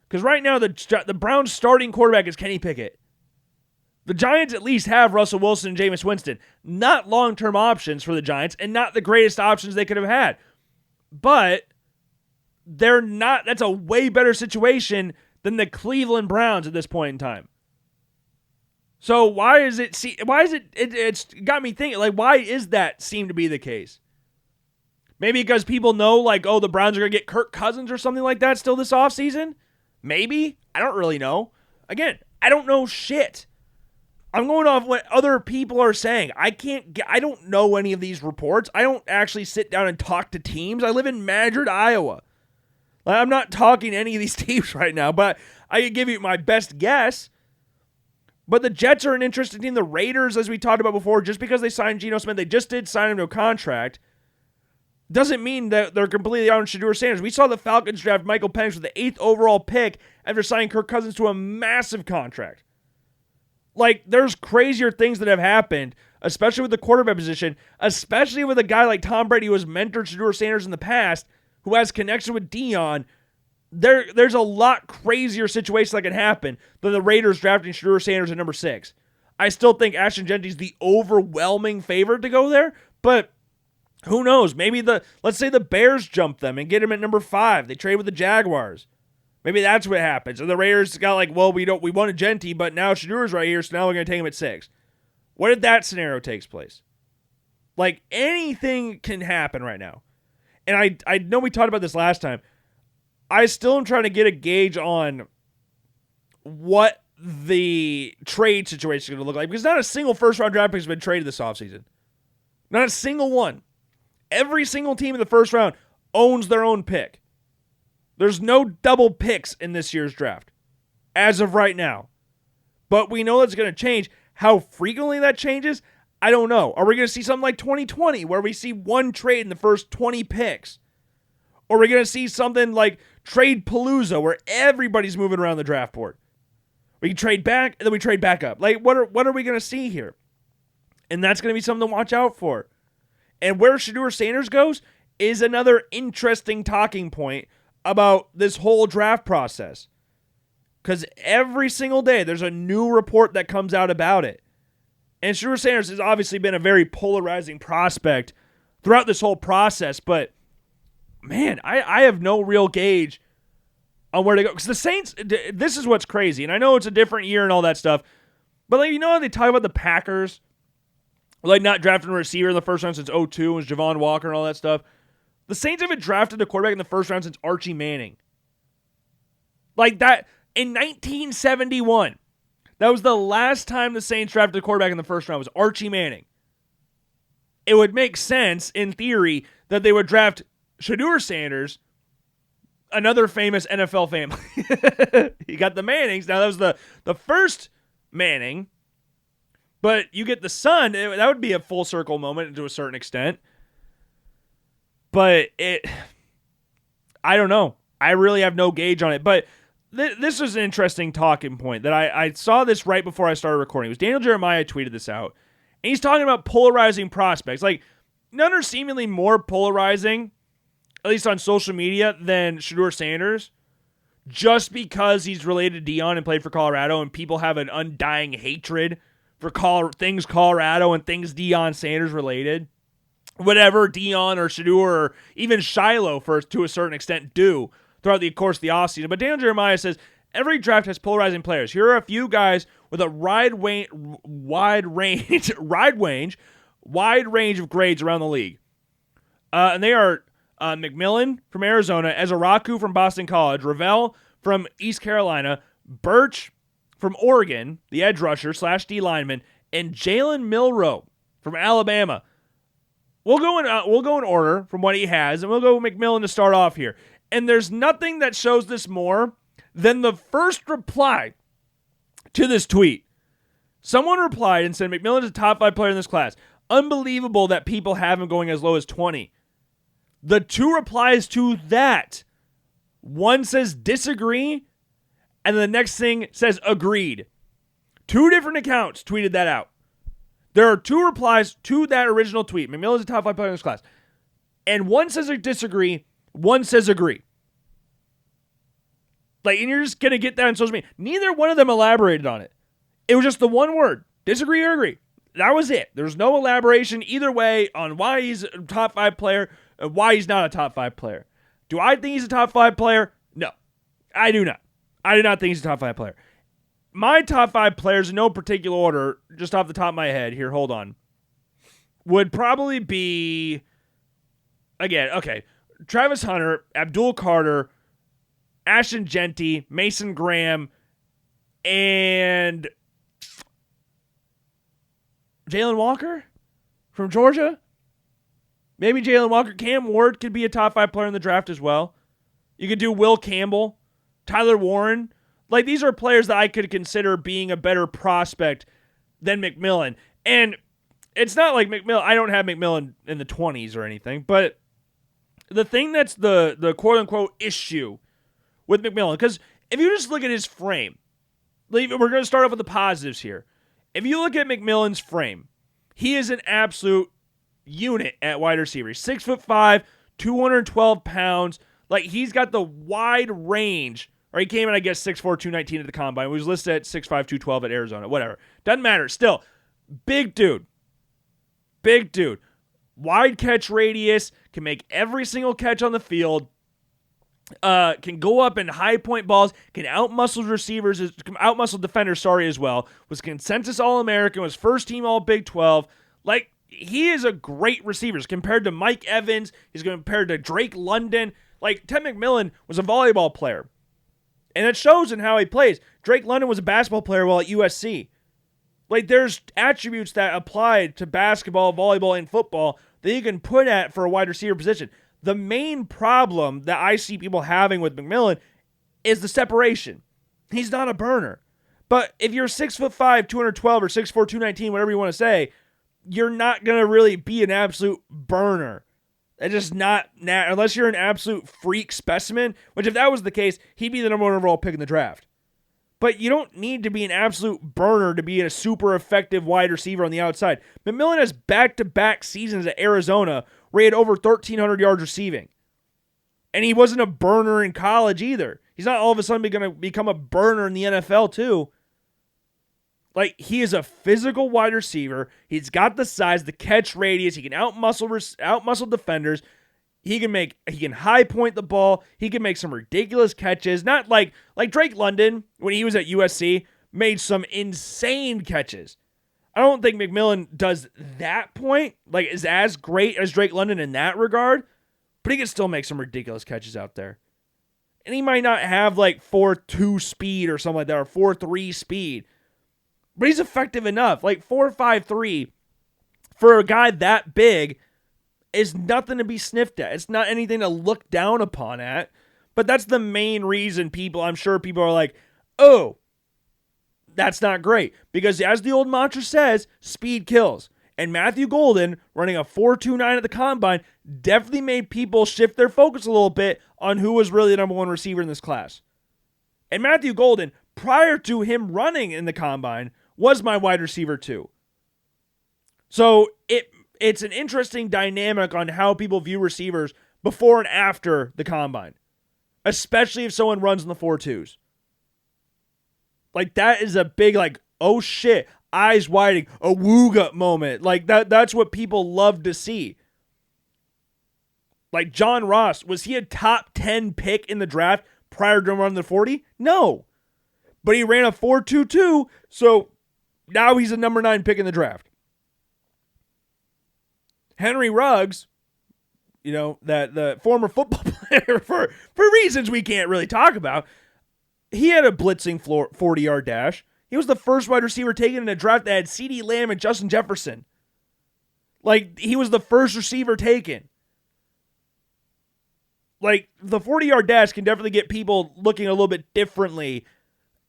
Because right now the Browns starting quarterback is Kenny Pickett. The Giants at least have Russell Wilson and Jameis Winston. Not long-term options for the Giants and not the greatest options they could have had. But they're not. That's a way better situation than the Cleveland Browns at this point in time. So why is it? It's got me thinking. Like, why is that seem to be the case? Maybe because people know, like, oh, the Browns are gonna get Kirk Cousins or something like that still this offseason? Maybe. I don't really know. Again, I don't know shit. I'm going off what other people are saying. I don't know any of these reports. I don't actually sit down and talk to teams. I live in Madrid, Iowa. Like, I'm not talking to any of these teams right now, but I can give you my best guess. But the Jets are an interesting team. The Raiders, as we talked about before, just because they signed Geno Smith, they just did sign him to a contract, doesn't mean that they're completely out on Shedeur Sanders. We saw the Falcons draft Michael Penix with the 8th overall pick after signing Kirk Cousins to a massive contract. Like, there's crazier things that have happened, especially with the quarterback position, especially with a guy like Tom Brady who has mentored Shedeur Sanders in the past, who has connection with Dion. There's a lot crazier situations that can happen than the Raiders drafting Shedeur Sanders at number 6. I still think Ashton Genty's the overwhelming favorite to go there, but who knows? Maybe let's say the Bears jump them and get him at number 5. They trade with the Jaguars. Maybe that's what happens. And the Raiders got like, well, we wanted Genty, but now Shedeur's right here, so now we're going to take him at 6. What if that scenario takes place? Like, anything can happen right now. And I know we talked about this last time. I still am trying to get a gauge on what the trade situation is going to look like, because not a single first-round draft pick has been traded this offseason. Not a single one. Every single team in the first round owns their own pick. There's no double picks in this year's draft, as of right now. But we know that's going to change. How frequently that changes, I don't know. Are we going to see something like 2020, where we see one trade in the first 20 picks? Or are we going to see something like Trade Palooza, where everybody's moving around the draft board? We can trade back, and then we trade back up. Like, what are we going to see here? And that's going to be something to watch out for. And where Shedeur Sanders goes is another interesting talking point about this whole draft process. Because every single day, there's a new report that comes out about it. And Shedeur Sanders has obviously been a very polarizing prospect throughout this whole process. But, man, I have no real gauge on where to go. Because the Saints, this is what's crazy. And I know it's a different year and all that stuff. But, like, you know how they talk about the Packers? Like, not drafting a receiver in the first round since 2002, was Javon Walker and all that stuff. The Saints haven't drafted a quarterback in the first round since Archie Manning. Like that, in 1971, That was the last time the Saints drafted a quarterback in the first round was Archie Manning. It would make sense, in theory, that they would draft Shedeur Sanders, another famous NFL family. You got the Mannings. Now, that was the first Manning, but you get the son. That would be a full circle moment to a certain extent. But I don't know. I really have no gauge on it. But this was an interesting talking point that I saw this right before I started recording. It was Daniel Jeremiah tweeted this out. And he's talking about polarizing prospects. Like, none are seemingly more polarizing, at least on social media, than Shedeur Sanders. Just because he's related to Deion and played for Colorado, and people have an undying hatred for things Colorado and things Deion Sanders related. Whatever Deion or Shedeur or even Shiloh, to a certain extent, do throughout the course of the offseason. But Daniel Jeremiah says, every draft has polarizing players. Here are a few guys with a wide range of grades around the league. And they are McMillan from Arizona, Ezaraku from Boston College, Ravel from East Carolina, Birch from Oregon, the edge rusher / D lineman, and Jalen Milroe from Alabama. We'll go in order from what he has, and we'll go McMillan to start off here. And there's nothing that shows this more than the first reply to this tweet. Someone replied and said, McMillan's a top 5 player in this class. Unbelievable that people have him going as low as 20. The 2 replies to that. One says disagree, and the next thing says agreed. 2 different accounts tweeted that out. There are 2 replies to that original tweet. McMillan's a top 5 player in this class. And one says disagree, one says agree. Like, and you're just going to get that on social media. Neither one of them elaborated on it. It was just the one word, disagree or agree. That was it. There's no elaboration either way on why he's a top 5 player and why he's not a top 5 player. Do I think he's a top 5 player? No, I do not. I do not think he's a top 5 player. My top 5 players in no particular order, just off the top of my head, here, hold on, would probably be, again, okay, Travis Hunter, Abdul Carter, Ashton Genty, Mason Graham, and Jalen Walker from Georgia. Maybe Jalen Walker. Cam Ward could be a top 5 player in the draft as well. You could do Will Campbell, Tyler Warren. Like, these are players that I could consider being a better prospect than McMillan. And it's not like McMillan, I don't have McMillan in the 20s or anything, but the thing that's the quote-unquote issue with McMillan, because if you just look at his frame, we're going to start off with the positives here. If you look at McMillan's frame, he is an absolute unit at wide receiver. 6'5", 212 pounds. Like, he's got the wide range. Or he came in, I guess, 6'4", 219 at the combine. He was listed at 6'5", 212 at Arizona. Whatever. Doesn't matter. Still, big dude. Big dude. Wide catch radius. Can make every single catch on the field. Can go up in high point balls. Can outmuscle receivers. Outmuscle defenders, as well. Was consensus All-American. Was first team All-Big 12. Like, he is a great receiver. Compared to Mike Evans. He's compared to Drake London. Like, Ted McMillan was a volleyball player. And it shows in how he plays. Drake London was a basketball player while at USC. Like, there's attributes that apply to basketball, volleyball, and football that you can put at for a wide receiver position. The main problem that I see people having with McMillan is the separation. He's not a burner. But if you're 6'5", 212, or 6'4", 219, whatever you want to say, you're not going to really be an absolute burner. It's just not, unless you're an absolute freak specimen, which if that was the case, he'd be the number 1 overall pick in the draft. But you don't need to be an absolute burner to be a super effective wide receiver on the outside. McMillan has back-to-back seasons at Arizona where he had over 1,300 yards receiving. And he wasn't a burner in college either. He's not all of a sudden going to become a burner in the NFL too. Like, he is a physical wide receiver. He's got the size, the catch radius. He can outmuscle defenders. He can high point the ball. He can make some ridiculous catches. Not like Drake London, when he was at USC, made some insane catches. I don't think McMillan does that point, like, is as great as Drake London in that regard, but he can still make some ridiculous catches out there. And he might not have like 4.2 speed or something like that, or 4.3 speed. But he's effective enough. Like 4.53 for a guy that big is nothing to be sniffed at. It's not anything to look down upon at. But that's the main reason I'm sure people are like, oh, that's not great. Because as the old mantra says, speed kills. And Matthew Golden running a 4.29 at the combine definitely made people shift their focus a little bit on who was really the number one receiver in this class. And Matthew Golden, prior to him running in the combine, was my wide receiver too. So it's an interesting dynamic on how people view receivers before and after the combine, especially if someone runs in the 4.2s. Like, that is a big, like, oh shit, eyes widening, a wooga moment. Like, that's what people love to see. Like, John Ross, was he a top 10 pick in the draft prior to running the 40? No. But he ran a 4.22, so now he's a number 9 pick in the draft. Henry Ruggs, that the former football player, for reasons we can't really talk about, he had a blitzing 40-yard dash. He was the first wide receiver taken in a draft that had CeeDee Lamb and Justin Jefferson. Like, he was the first receiver taken. Like, the 40-yard dash can definitely get people looking a little bit differently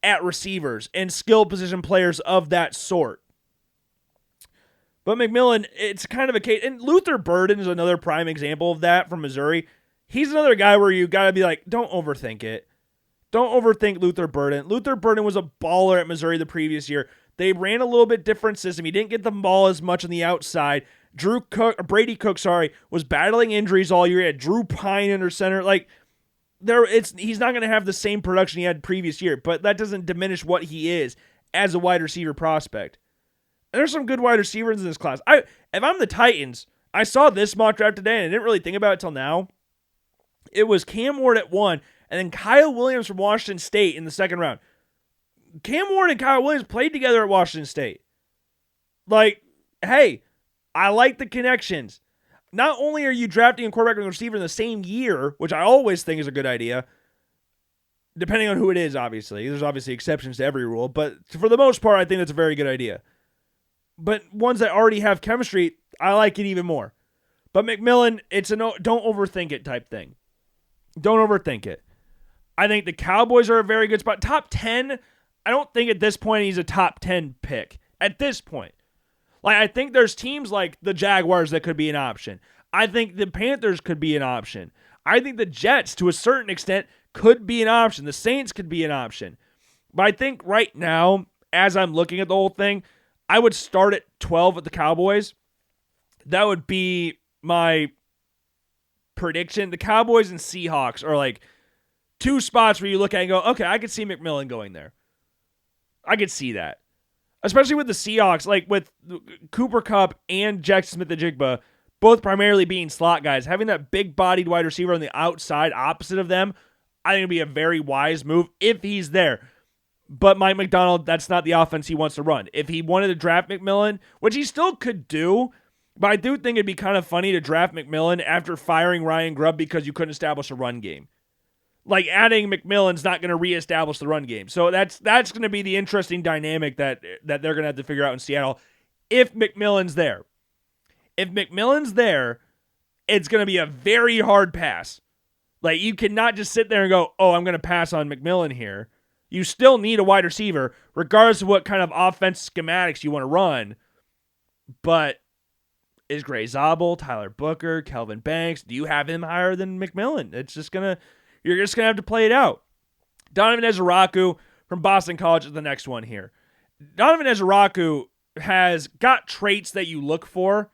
at receivers and skill position players of that sort. But McMillan, it's kind of a case. And Luther Burden is another prime example of that from Missouri. He's another guy where you got to be like, don't overthink it. Don't overthink Luther Burden. Luther Burden was a baller at Missouri the previous year. They ran a little bit different system. He didn't get the ball as much on the outside. Brady Cook, was battling injuries all year. He had Drew Pine under center. Like, he's not going to have the same production he had previous year, but that doesn't diminish what he is as a wide receiver prospect. And there's some good wide receivers in this class. If I'm the Titans, I saw this mock draft today and I didn't really think about it till now. It was Cam Ward at 1, and then Kyle Williams from Washington State in the second round. Cam Ward and Kyle Williams played together at Washington State. Like, hey, I like the connections. Not only are you drafting a quarterback and a receiver in the same year, which I always think is a good idea, depending on who it is, obviously. There's obviously exceptions to every rule, but for the most part, I think that's a very good idea. But ones that already have chemistry, I like it even more. But McMillan, it's a don't overthink it type thing. Don't overthink it. I think the Cowboys are a very good spot. Top 10, I don't think at this point he's a top 10 pick. At this point. Like, I think there's teams like the Jaguars that could be an option. I think the Panthers could be an option. I think the Jets, to a certain extent, could be an option. The Saints could be an option. But I think right now, as I'm looking at the whole thing, I would start at 12 at the Cowboys. That would be my prediction. The Cowboys and Seahawks are like two spots where you look at and go, okay, I could see McMillan going there. I could see that. Especially with the Seahawks, like with Cooper Kupp and Jackson Smith-Njigba, both primarily being slot guys. Having that big-bodied wide receiver on the outside opposite of them, I think it'd be a very wise move if he's there. But Mike McDonald, that's not the offense he wants to run. If he wanted to draft McMillan, which he still could do, but I do think it'd be kind of funny to draft McMillan after firing Ryan Grubb because you couldn't establish a run game. Like, adding McMillan's not going to reestablish the run game. So that's going to be the interesting dynamic that they're going to have to figure out in Seattle if McMillan's there. If McMillan's there, it's going to be a very hard pass. Like, you cannot just sit there and go, oh, I'm going to pass on McMillan here. You still need a wide receiver, regardless of what kind of offense schematics you want to run. But is Gray Zabel, Tyler Booker, Kelvin Banks, do you have him higher than McMillan? You're just going to have to play it out. Donovan Ezeraku from Boston College is the next one here. Donovan Ezeraku has got traits that you look for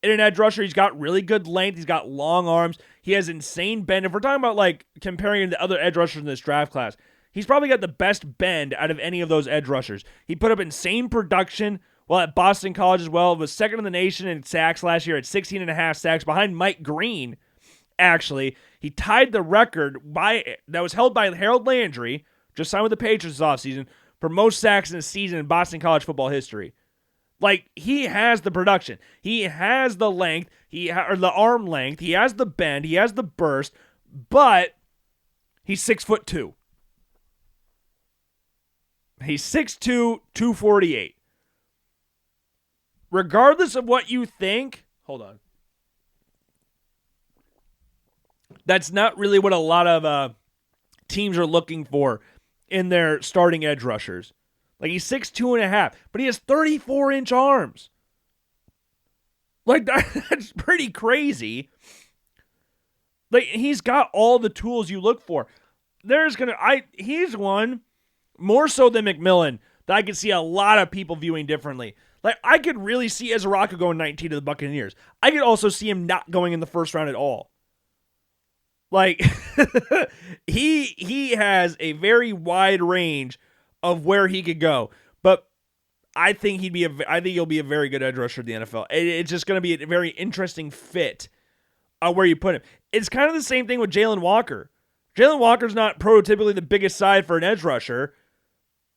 in an edge rusher. He's got really good length. He's got long arms. He has insane bend. If we're talking about like comparing him to other edge rushers in this draft class, he's probably got the best bend out of any of those edge rushers. He put up insane production while at Boston College as well. Was second in the nation in sacks last year at 16.5 sacks behind Mike Green. Actually, he tied the record that was held by Harold Landry, just signed with the Patriots this offseason, for most sacks in a season in Boston College football history. Like, he has the production. He has the length, or the arm length. He has the bend. He has the burst, but he's 6'2". He's 6'2", 248. regardless of what you think, hold on. That's not really what a lot of teams are looking for in their starting edge rushers. Like, he's 6'2.5", but he has 34-inch arms. Like, that's pretty crazy. Like, he's got all the tools you look for. He's one, more so than McMillan, that I could see a lot of people viewing differently. Like, I could really see Ezra going 19 to the Buccaneers. I could also see him not going in the first round at all. Like, he has a very wide range of where he could go. But I think he'll be a very good edge rusher in the NFL. It's just going to be a very interesting fit where you put him. It's kind of the same thing with Jalen Walker. Jalen Walker's not prototypically the biggest side for an edge rusher,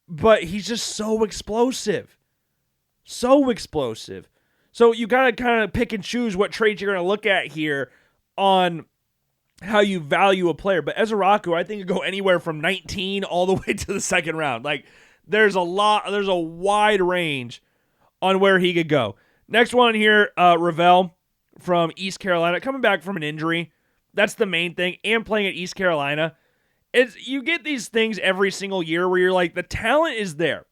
but he's just so explosive. So explosive. So you got to kind of pick and choose what traits you're going to look at here on how you value a player. But Ezra, I think could go anywhere from 19 all the way to the second round. Like, there's a wide range on where he could go. Next one here, Ravel from East Carolina, coming back from an injury. That's the main thing. And playing at East Carolina. You get these things every single year where you're like, the talent is there.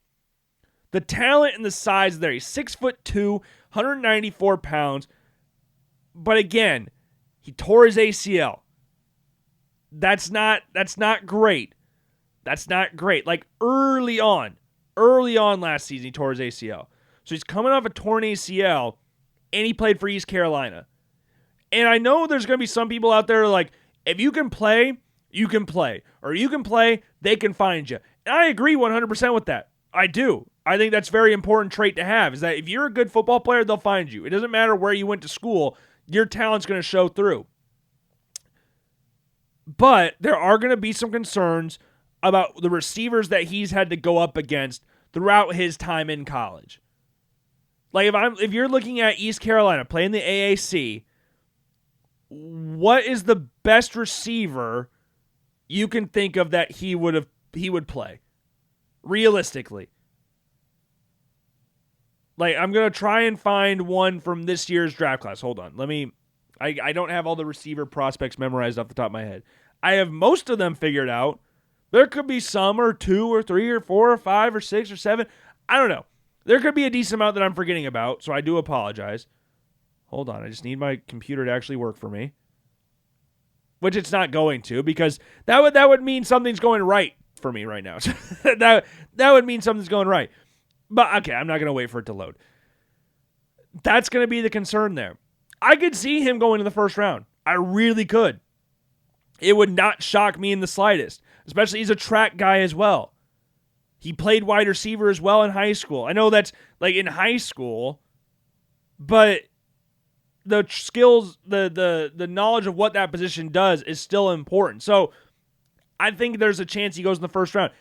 The talent and the size is there. He's 6'2", 194 pounds. But again, he tore his ACL. That's not great. That's not great. Like, early on last season, he tore his ACL. So he's coming off a torn ACL, and he played for East Carolina. And I know there's going to be some people out there like, if you can play, you can play. Or you can play, they can find you. And I agree 100% with that. I do. I think that's a very important trait to have, is that if you're a good football player, they'll find you. It doesn't matter where you went to school. Your talent's going to show through. But there are going to be some concerns about the receivers that he's had to go up against throughout his time in college. Like, if you're looking at East Carolina playing the AAC, what is the best receiver you can think of that he would play realistically? Like, I'm going to try and find one from this year's draft class. Hold on. I don't have all the receiver prospects memorized off the top of my head. I have most of them figured out. There could be some or 2 or 3 or 4 or 5 or 6 or 7. I don't know. There could be a decent amount that I'm forgetting about, so I do apologize. Hold on. I just need my computer to actually work for me. Which it's not going to, because that would mean something's going right for me right now. that would mean something's going right. But, okay, I'm not going to wait for it to load. That's going to be the concern there. I could see him going in the first round. I really could. It would not shock me in the slightest. Especially he's a track guy as well. He played wide receiver as well in high school. I know that's like in high school, but the skills, the knowledge of what that position does is still important. So I think there's a chance he goes in the first round.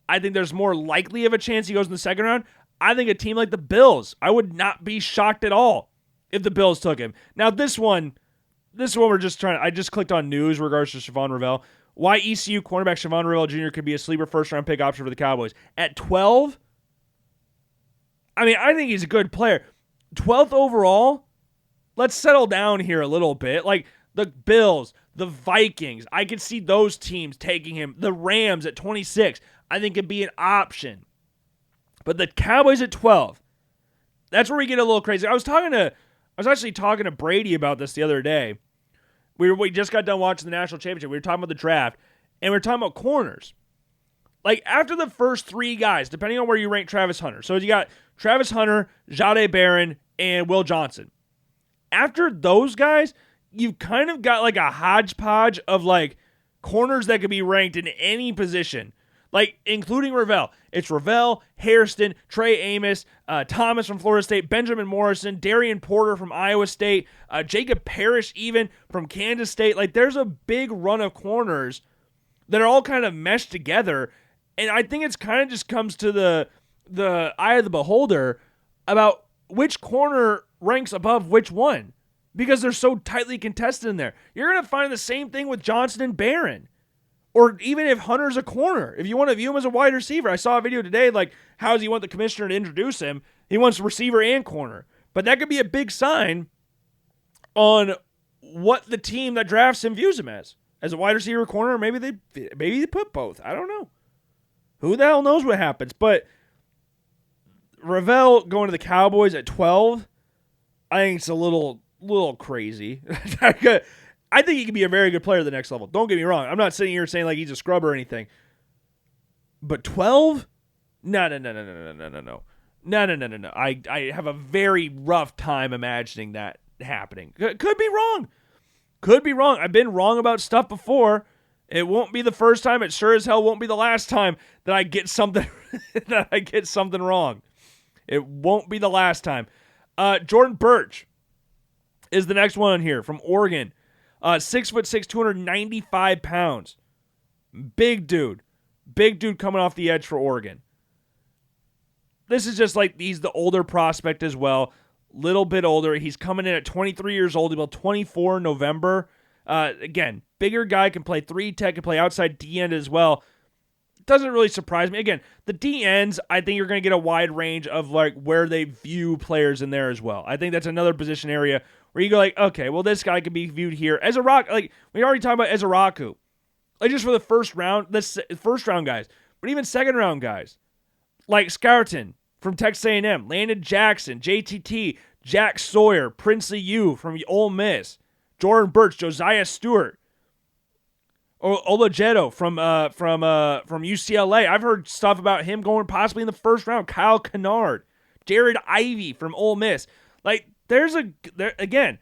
I think there's more likely of a chance he goes in the second round. I think a team like the Bills, I would not be shocked at all if the Bills took him. Now this one I just clicked on news in regards to Siobhan Ravel. Why ECU cornerback Siobhan Ravel Jr. could be a sleeper first-round pick option for the Cowboys. At 12, I mean, I think he's a good player. 12th overall, let's settle down here a little bit. Like, the Bills, the Vikings, I could see those teams taking him. The Rams at 26, I think could be an option. But the Cowboys at 12, that's where we get a little crazy. I was actually talking to Brady about this the other day. We just got done watching the national championship. We were talking about the draft, and we were talking about corners. Like, after the first 3 guys, depending on where you rank Travis Hunter. So you got Travis Hunter, Jahdae Barron, and Will Johnson. After those guys, you've kind of got like a hodgepodge of like corners that could be ranked in any position. Like, including Ravel. It's Ravel, Hairston, Trey Amos, Thomas from Florida State, Benjamin Morrison, Darian Porter from Iowa State, Jacob Parrish even from Kansas State. Like, there's a big run of corners that are all kind of meshed together. And I think it's kind of just comes to the eye of the beholder about which corner ranks above which one, because they're so tightly contested in there. You're going to find the same thing with Johnson and Barron. Or even if Hunter's a corner, if you want to view him as a wide receiver. I saw a video today, like, how does he want the commissioner to introduce him? He wants receiver and corner. But that could be a big sign on what the team that drafts him views him as a wide receiver, corner, or maybe they put both. I don't know. Who the hell knows what happens? But Ravel going to the Cowboys at 12, I think it's a little crazy. I think he can be a very good player at the next level. Don't get me wrong. I'm not sitting here saying like he's a scrub or anything. But 12? No. I have a very rough time imagining that happening. Could be wrong. I've been wrong about stuff before. It won't be the first time. It sure as hell won't be the last time that I get something wrong. It won't be the last time. Jordan Birch is the next one here from Oregon. 6'6", 295 pounds. Big dude coming off the edge for Oregon. This is just like he's the older prospect as well. Little bit older. He's coming in at 23 years old. He'll be 24 in November. Again, bigger guy, can play 3 tech, can play outside D end as well. Doesn't really surprise me. Again, the D ends, I think you're going to get a wide range of like where they view players in there as well. I think that's another position area where you go like, okay, well this guy could be viewed here as a rock. Like we already talked about Ezeraku, like just for the first round guys, but even second round guys like Scourton from Texas A&M, Landon Jackson, JTT, Jack Sawyer, Princely U from Ole Miss, Jordan Birch, Josiah Stewart, Olajeto from UCLA. I've heard stuff about him going possibly in the first round. Kyle Kennard, Jared Ivey from Ole Miss. Like again,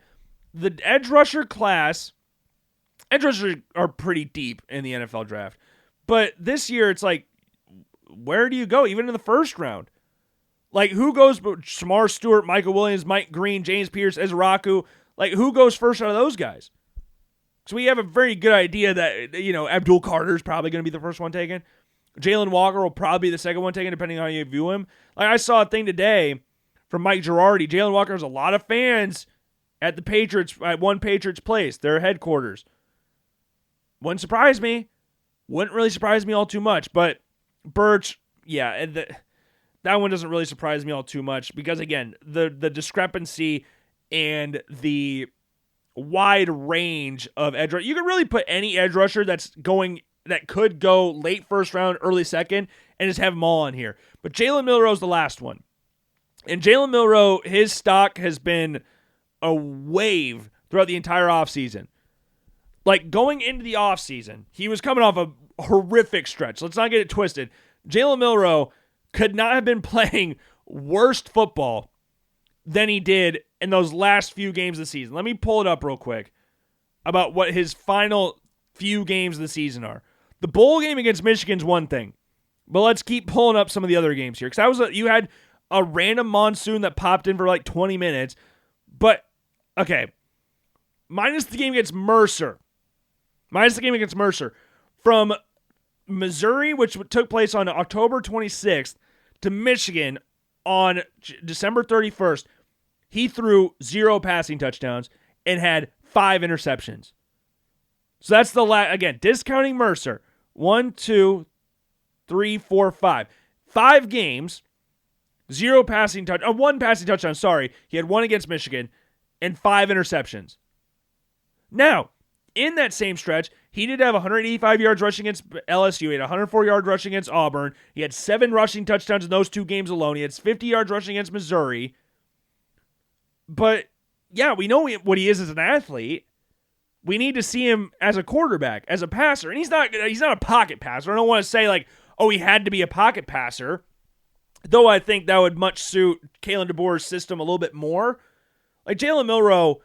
the edge rusher class. Edge rushers are pretty deep in the NFL draft, but this year it's like, where do you go? Even in the first round, like who goes? Shamar Stewart, Michael Williams, Mike Green, James Pierce, Ezeraku. Like who goes first out of those guys? So we have a very good idea that, Abdul Carter is probably going to be the first one taken. Jalen Walker will probably be the second one taken, depending on how you view him. Like I saw a thing today from Mike Girardi. Jalen Walker has a lot of fans at One Patriots Place, their headquarters. Wouldn't surprise me. Wouldn't really surprise me all too much. But Birch, yeah, that one doesn't really surprise me all too much because, again, the discrepancy and the wide range of edge rusher. You can really put any edge rusher that could go late first round, early second, and just have them all on here. But Jalen Milroe is the last one. And Jalen Milroe, his stock has been a wave throughout the entire offseason. Like, going into the offseason, he was coming off a horrific stretch. Let's not get it twisted. Jalen Milroe could not have been playing worse football than he did in those last few games of the season. Let me pull it up real quick about what his final few games of the season are. The bowl game against Michigan's one thing, but let's keep pulling up some of the other games here. Because you had a random monsoon that popped in for like 20 minutes. But, okay, minus the game against Mercer. From Missouri, which took place on October 26th, to Michigan on December 31st, he threw 0 passing touchdowns and had 5 interceptions. So that's again, discounting Mercer. 1, 2, 3, 4, 5. 5 games, 0 passing touchdown. 1 passing touchdown, sorry. He had 1 against Michigan and 5 interceptions. Now, in that same stretch, he did have 185 yards rushing against LSU. He had 104 yards rushing against Auburn. He had 7 rushing touchdowns in those 2 games alone. He had 50 yards rushing against Missouri. But, yeah, we know what he is as an athlete. We need to see him as a quarterback, as a passer. And he's not a pocket passer. I don't want to say, like, oh, he had to be a pocket passer. Though I think that would much suit Kalen DeBoer's system a little bit more. Like, Jalen Milroe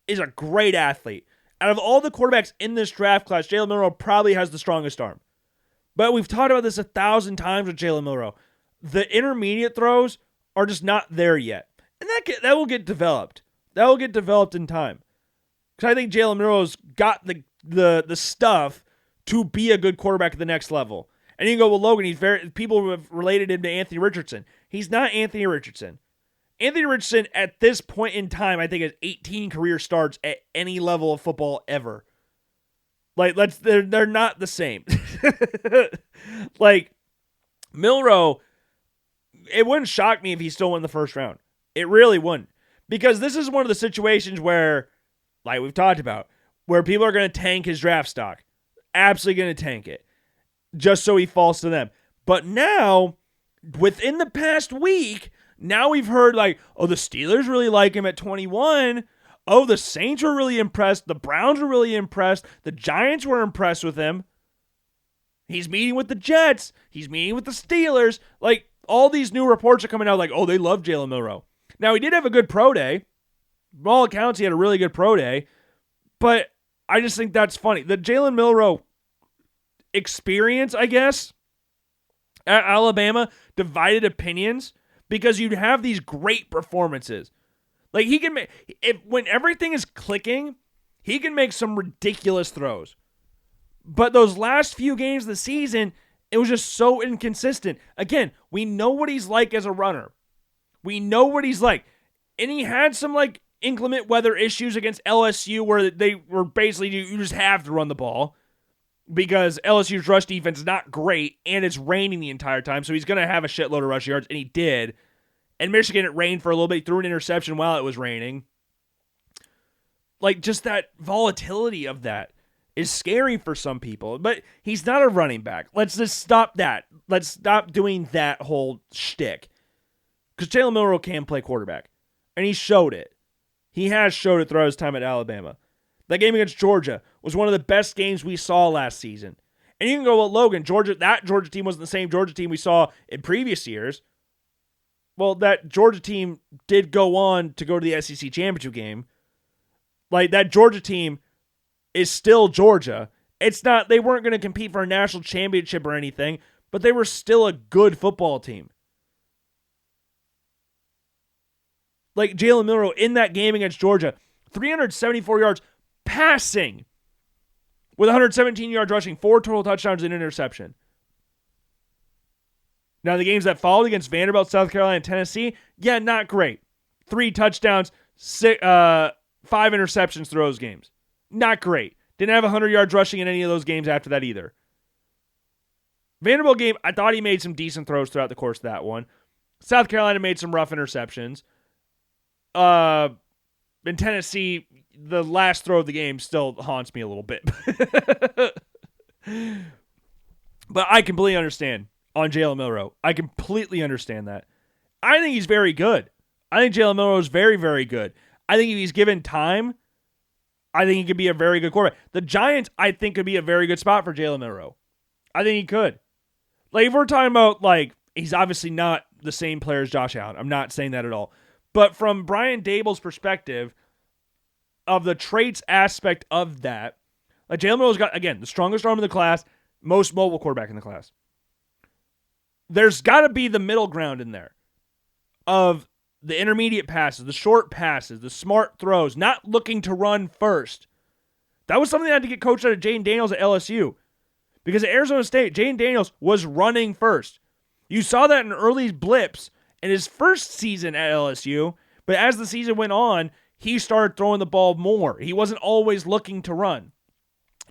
is a great athlete. Out of all the quarterbacks in this draft class, Jalen Milroe probably has the strongest arm. But we've talked about this 1,000 times with Jalen Milroe. The intermediate throws are just not there yet. And that will get developed. That will get developed in time. Because I think Jalen Milroe's got the stuff to be a good quarterback at the next level. And you go, well, Logan, people have related him to Anthony Richardson. He's not Anthony Richardson. Anthony Richardson, at this point in time, I think has 18 career starts at any level of football ever. Like, they're not the same. Like, Milroe, it wouldn't shock me if he still won the first round. It really wouldn't. Because this is one of the situations where, like we've talked about, where people are going to tank his draft stock. Absolutely going to tank it. Just so he falls to them. But now, within the past week, now we've heard like, oh, the Steelers really like him at 21. Oh, the Saints were really impressed. The Browns were really impressed. The Giants were impressed with him. He's meeting with the Jets. He's meeting with the Steelers. Like, all these new reports are coming out like, oh, they love Jalen Milroe. Now, he did have a good pro day. By all accounts, he had a really good pro day. But I just think that's funny. The Jalen Milroe experience, I guess, at Alabama divided opinions because you'd have these great performances. Like, he can make, when everything is clicking, he can make some ridiculous throws. But those last few games of the season, it was just so inconsistent. Again, we know what he's like as a runner. We know what he's like. And he had some, like, inclement weather issues against LSU where they were basically, you just have to run the ball because LSU's rush defense is not great and it's raining the entire time. So he's going to have a shitload of rush yards, and he did. And Michigan, it rained for a little bit. He threw an interception while it was raining. Like, just that volatility of that is scary for some people. But he's not a running back. Let's just stop that. Let's stop doing that whole shtick. Because Jalen Milroe can play quarterback. And he showed it. He has showed it throughout his time at Alabama. That game against Georgia was one of the best games we saw last season. And you can go, well, Logan, that Georgia team wasn't the same Georgia team we saw in previous years. Well, that Georgia team did go on to go to the SEC championship game. Like, that Georgia team is still Georgia. It's not, they weren't going to compete for a national championship or anything, but they were still a good football team. Like, Jalen Milroe in that game against Georgia, 374 yards passing with 117 yards rushing, 4 total touchdowns and interception. Now, the games that followed against Vanderbilt, South Carolina, and Tennessee, yeah, not great. 3 touchdowns, 5 interceptions through those games. Not great. Didn't have 100 yards rushing in any of those games after that either. Vanderbilt game, I thought he made some decent throws throughout the course of that one. South Carolina made some rough interceptions. In Tennessee, the last throw of the game still haunts me a little bit. But I completely understand on Jalen Milroe. I completely understand that. I think he's very good. I think Jalen Milroe is very, very good. I think if he's given time, I think he could be a very good quarterback. The Giants, I think, could be a very good spot for Jalen Milroe. I think he could. Like, if we're talking about, like, he's obviously not the same player as Josh Allen. I'm not saying that at all. But from Brian Daboll's perspective of the traits aspect of that, like, Jalen Milroe's got, again, the strongest arm in the class, most mobile quarterback in the class. There's got to be the middle ground in there of the intermediate passes, the short passes, the smart throws, not looking to run first. That was something I had to get coached out of Jayden Daniels at LSU. Because at Arizona State, Jayden Daniels was running first. You saw that in early blips in his first season at LSU, but as the season went on, he started throwing the ball more. He wasn't always looking to run.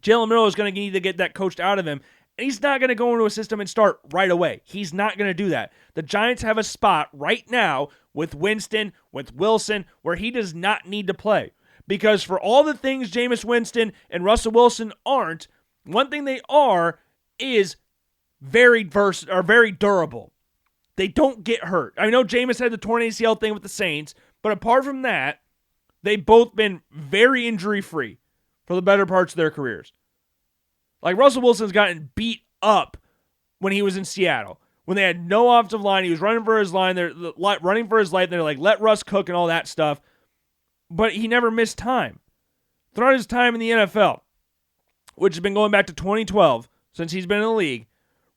Jalen Milroe is going to need to get that coached out of him, and he's not going to go into a system and start right away. He's not going to do that. The Giants have a spot right now with Winston, with Wilson, where he does not need to play. Because for all the things Jameis Winston and Russell Wilson aren't, one thing they are is very durable. They don't get hurt. I know Jameis had the torn ACL thing with the Saints, but apart from that, they've both been very injury-free for the better parts of their careers. Like, Russell Wilson's gotten beat up when he was in Seattle. When they had no offensive line, he was running for his line. They're running for his life. They're like, let Russ cook and all that stuff. But he never missed time. Throughout his time in the NFL, which has been going back to 2012, since he's been in the league,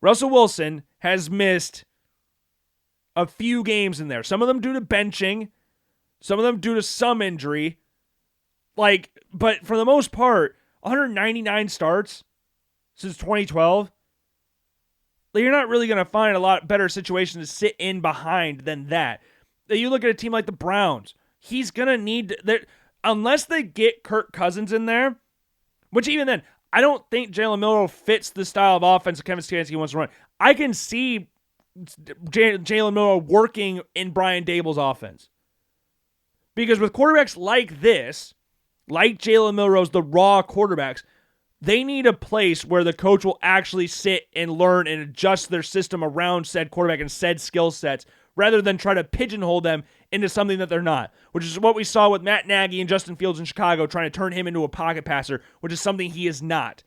Russell Wilson has missed a few games in there. Some of them due to benching, some of them due to some injury. But for the most part, 199 starts since 2012. You're not really going to find a lot better situation to sit in behind than that. You look at a team like the Browns. He's going to need, unless they get Kirk Cousins in there, which even then, I don't think Jalen Milroe fits the style of offense that Kevin Stefanski wants to run. I can see Jalen Milroe working in Brian Daboll's offense. Because with quarterbacks like this, like Jalen Milroe's, the raw quarterbacks, they need a place where the coach will actually sit and learn and adjust their system around said quarterback and said skill sets rather than try to pigeonhole them into something that they're not, which is what we saw with Matt Nagy and Justin Fields in Chicago trying to turn him into a pocket passer, which is something he is not.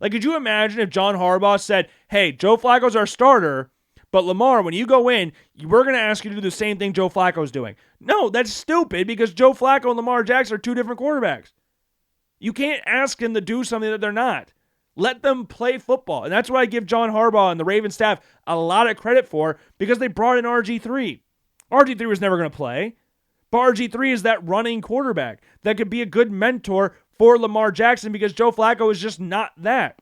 Like, could you imagine if John Harbaugh said, hey, Joe Flacco's our starter, but Lamar, when you go in, we're going to ask you to do the same thing Joe Flacco's doing. No, that's stupid because Joe Flacco and Lamar Jackson are two different quarterbacks. You can't ask them to do something that they're not. Let them play football. And that's what I give John Harbaugh and the Ravens staff a lot of credit for because they brought in RG3. RG3 was never going to play, but RG3 is that running quarterback that could be a good mentor for Lamar Jackson because Joe Flacco is just not that.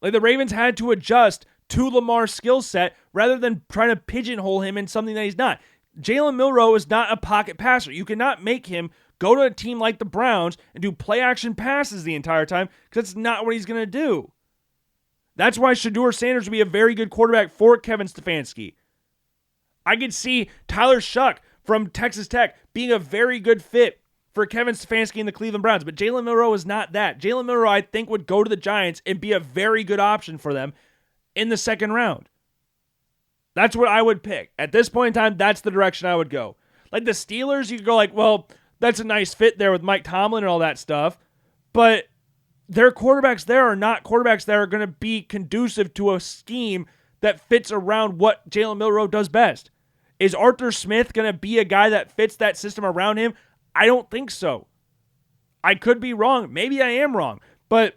Like, the Ravens had to adjust to Lamar's skill set rather than trying to pigeonhole him in something that he's not. Jalen Milroe is not a pocket passer. You cannot make him go to a team like the Browns and do play-action passes the entire time because that's not what he's going to do. That's why Shedeur Sanders would be a very good quarterback for Kevin Stefanski. I could see Tyler Shough from Texas Tech being a very good fit for Kevin Stefanski and the Cleveland Browns, but Jalen Milroe is not that. Jalen Milroe, I think, would go to the Giants and be a very good option for them in the second round. That's what I would pick. At this point in time, that's the direction I would go. Like the Steelers, you could go like, well, that's a nice fit there with Mike Tomlin and all that stuff, but their quarterbacks there are not quarterbacks that are going to be conducive to a scheme that fits around what Jalen Milroe does best. Is Arthur Smith going to be a guy that fits that system around him? I don't think so. I could be wrong. Maybe I am wrong, but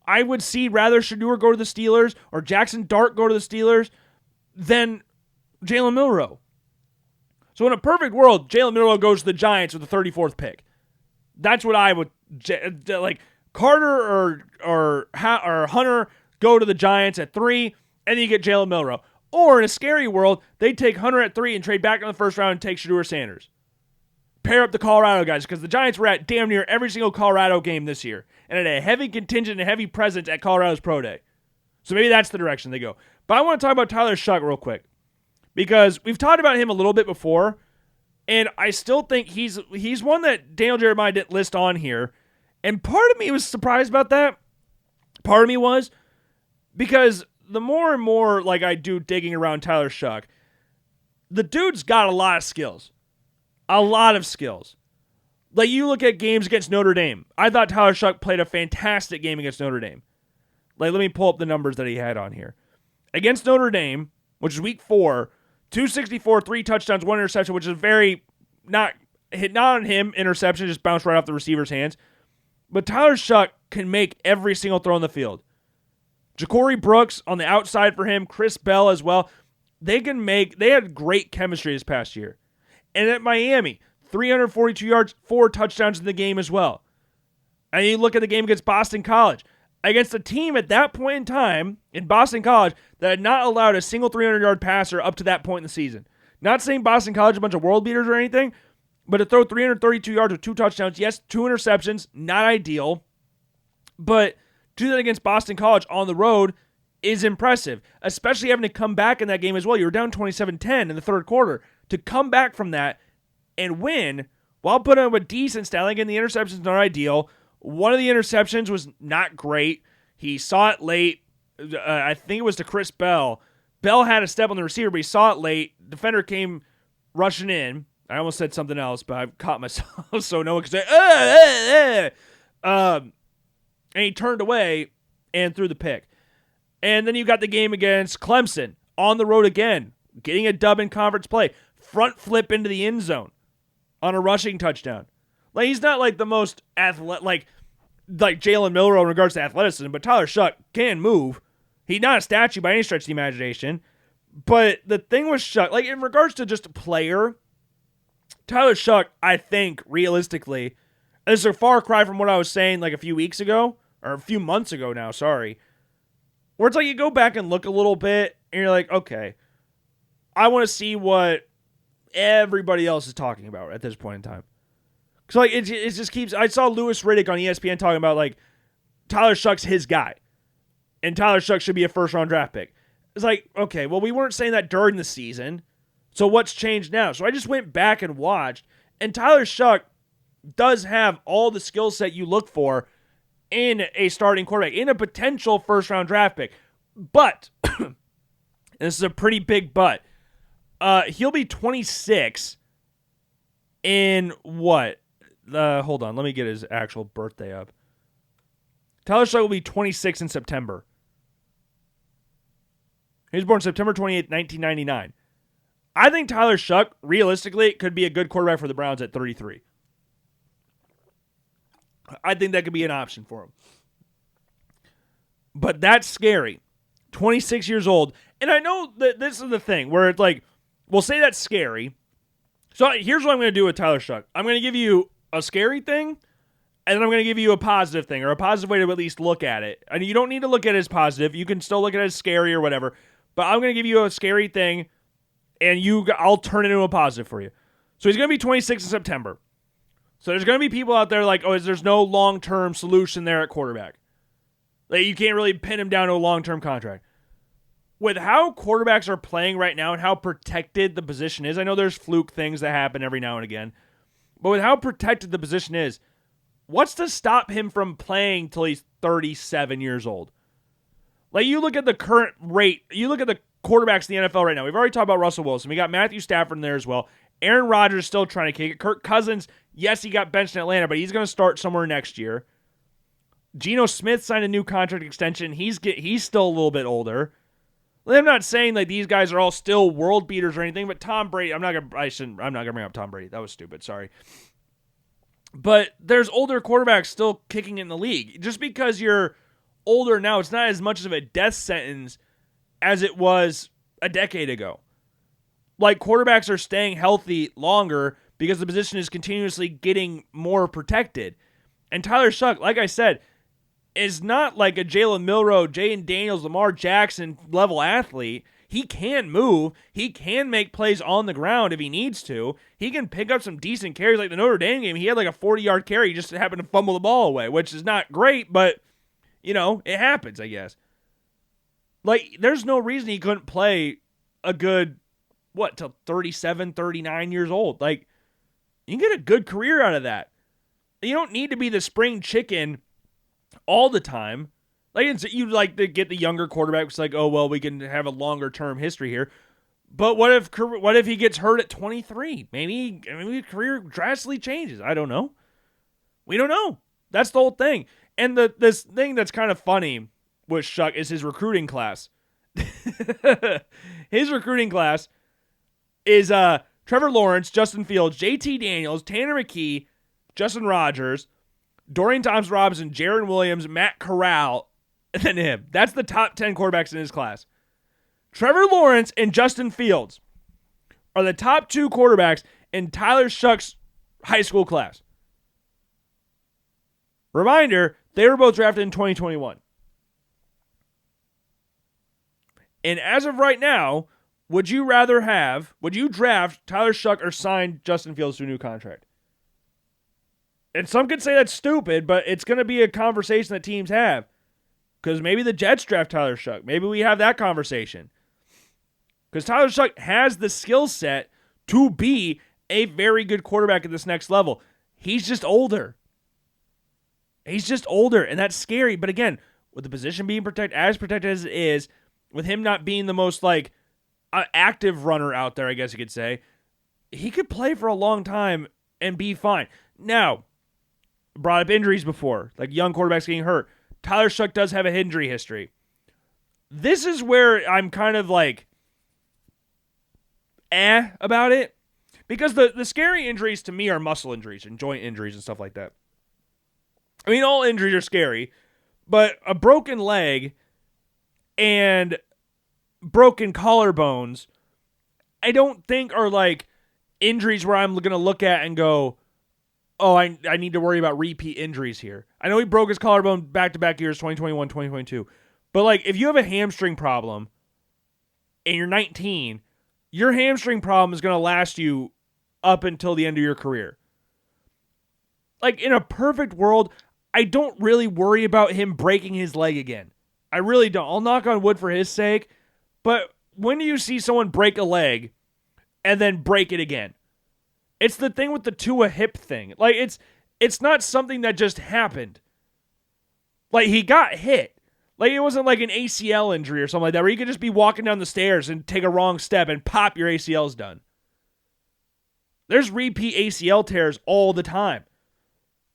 I would see rather Shedeur go to the Steelers or Jackson Dart go to the Steelers than Jalen Milroe. So in a perfect world, Jalen Milroe goes to the Giants with the 34th pick. That's what I would like. Carter or Hunter go to the Giants at 3, and then you get Jalen Milroe. Or in a scary world, they take Hunter at 3 and trade back in the first round and take Shedeur Sanders. Pair up the Colorado guys because the Giants were at damn near every single Colorado game this year and had a heavy contingent and heavy presence at Colorado's Pro Day. So maybe that's the direction they go. But I want to talk about Tyler Shough real quick because we've talked about him a little bit before, and I still think he's one that Daniel Jeremiah didn't list on here. And part of me was surprised about that. Part of me was because the more and more like I do digging around Tyler Shough, the dude's got a lot of skills. A lot of skills. Like, you look at games against Notre Dame. I thought Tyler Shough played a fantastic game against Notre Dame. Like, let me pull up the numbers that he had on here. Against Notre Dame, which is week 4, 264, 3 touchdowns, 1 interception, which is very not on him interception, just bounced right off the receiver's hands. But Tyler Shough can make every single throw on the field. Ja'Cory Brooks on the outside for him, Chris Bell as well. They had great chemistry this past year. And at Miami, 342 yards, 4 touchdowns in the game as well. And you look at the game against Boston College. Against a team at that point in time in Boston College that had not allowed a single 300-yard passer up to that point in the season. Not saying Boston College is a bunch of world beaters or anything, but to throw 332 yards with 2 touchdowns, yes, 2 interceptions, not ideal. But to do that against Boston College on the road is impressive, especially having to come back in that game as well. You were down 27-10 in the third quarter. To come back from that and win while putting up a decent stat. Again, the interception's not ideal. One of the interceptions was not great. He saw it late. I think it was to Chris Bell. Bell had a step on the receiver, but he saw it late. Defender came rushing in. I almost said something else, but I caught myself so no one could say, and he turned away and threw the pick. And then you got the game against Clemson on the road again, getting a dub in conference play. Front flip into the end zone on a rushing touchdown. Like, he's not like the most like Jalen Milroe in regards to athleticism, but Tyler Shough can move. He's not a statue by any stretch of the imagination. But the thing with Shough, like in regards to just a player, Tyler Shough, I think realistically, this is a far cry from what I was saying like a few weeks ago, or a few months ago now, sorry. Where it's like you go back and look a little bit, and you're like, okay, I want to see what everybody else is talking about at this point in time. So like it just keeps. I saw Louis Riddick on ESPN talking about like Tyler Shough's his guy, and Tyler Shough should be a first round draft pick. It's like, okay, well, we weren't saying that during the season, So what's changed now? So I just went back and watched, and Tyler Shough does have all the skill set you look for in a starting quarterback, in a potential first-round draft pick. But, and this is a pretty big but, he'll be 26 in what? Hold on, let me get his actual birthday up. Tyler Shough will be 26 in September. He was born September 28th, 1999. I think Tyler Shough, realistically, could be a good quarterback for the Browns at 33. I think that could be an option for him. But that's scary. 26 years old. And I know that this is the thing where it's like, we'll say that's scary. So here's what I'm going to do with Tyler Shough. I'm going to give you a scary thing, and then I'm going to give you a positive thing, or a positive way to at least look at it. And you don't need to look at it as positive. You can still look at it as scary or whatever. But I'm going to give you a scary thing, and I'll turn it into a positive for you. So he's going to be 26 in September. So there's going to be people out there like, there's no long-term solution there at quarterback. Like, you can't really pin him down to a long-term contract. With how quarterbacks are playing right now and how protected the position is, I know there's fluke things that happen every now and again, but with how protected the position is, what's to stop him from playing till he's 37 years old? Like, you look at the current rate, you look at the quarterbacks in the NFL right now. We've already talked about Russell Wilson. We got Matthew Stafford in there as well. Aaron Rodgers is still trying to kick it. Kirk Cousins, yes, he got benched in Atlanta, but he's going to start somewhere next year. Geno Smith signed a new contract extension. He's still a little bit older. I'm not saying like these guys are all still world beaters or anything, but Tom Brady, I'm not gonna bring up Tom Brady. That was stupid. Sorry. But there's older quarterbacks still kicking in the league. Just because you're older now, it's not as much of a death sentence as it was a decade ago. Like, quarterbacks are staying healthy longer because the position is continuously getting more protected. And Tyler Shough, like I said, is not like a Jalen Milroe, Jaden Daniels, Lamar Jackson level athlete. He can move. He can make plays on the ground if he needs to. He can pick up some decent carries. Like the Notre Dame game, he had like a 40-yard carry. He just happened to fumble the ball away, which is not great, but, it happens, I guess. Like, there's no reason he couldn't play a good, till 37, 39 years old. Like, you can get a good career out of that. You don't need to be the spring chicken all the time. Like, you'd like to get the younger quarterbacks like, we can have a longer term history here. But what if he gets hurt at 23? Maybe his career drastically changes. I don't know. We don't know. That's the whole thing. And this thing that's kind of funny with Shough is his recruiting class. His recruiting class is Trevor Lawrence, Justin Fields, JT Daniels, Tanner McKee, Justin Rogers, Dorian Thompson-Robinson, Jaron Williams, Matt Corral, and then him. That's the top 10 quarterbacks in his class. Trevor Lawrence and Justin Fields are the top 2 quarterbacks in Tyler Shough's high school class. Reminder, they were both drafted in 2021. And as of right now, would you draft Tyler Shough or sign Justin Fields to a new contract? And some could say that's stupid, but it's going to be a conversation that teams have. Because maybe the Jets draft Tyler Shough. Maybe we have that conversation. Because Tyler Shough has the skill set to be a very good quarterback at this next level. He's just older. And that's scary. But again, with the position being protected as it is, with him not being the most active runner out there, I guess you could say, he could play for a long time and be fine. Now, brought up injuries before, like young quarterbacks getting hurt. Tyler Shough does have an injury history. This is where I'm kind of about it. Because the scary injuries to me are muscle injuries and joint injuries and stuff like that. I mean, all injuries are scary, but a broken leg and broken collarbones, I don't think are injuries where I'm going to look at and go, I need to worry about repeat injuries here. I know he broke his collarbone back-to-back years, 2021, 2022. But if you have a hamstring problem and you're 19, your hamstring problem is going to last you up until the end of your career. In a perfect world, I don't really worry about him breaking his leg again. I really don't. I'll knock on wood for his sake. But when do you see someone break a leg and then break it again. It's the thing with the Tua hip thing. Like, it's not something that just happened. Like, he got hit. Like, it wasn't like an ACL injury or something like that, where you could just be walking down the stairs and take a wrong step and pop, your ACL's done. There's repeat ACL tears all the time.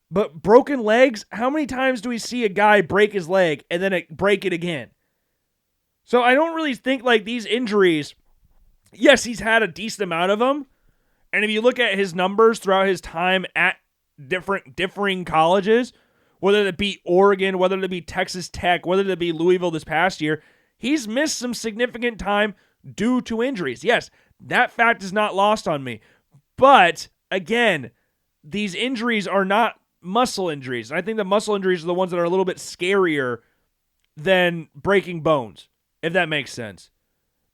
But broken legs, how many times do we see a guy break his leg and then break it again? So I don't really think like these injuries, yes, he's had a decent amount of them. And if you look at his numbers throughout his time at differing colleges, whether it be Oregon, whether it be Texas Tech, whether it be Louisville this past year, he's missed some significant time due to injuries. Yes, that fact is not lost on me. But again, these injuries are not muscle injuries. And I think the muscle injuries are the ones that are a little bit scarier than breaking bones, if that makes sense.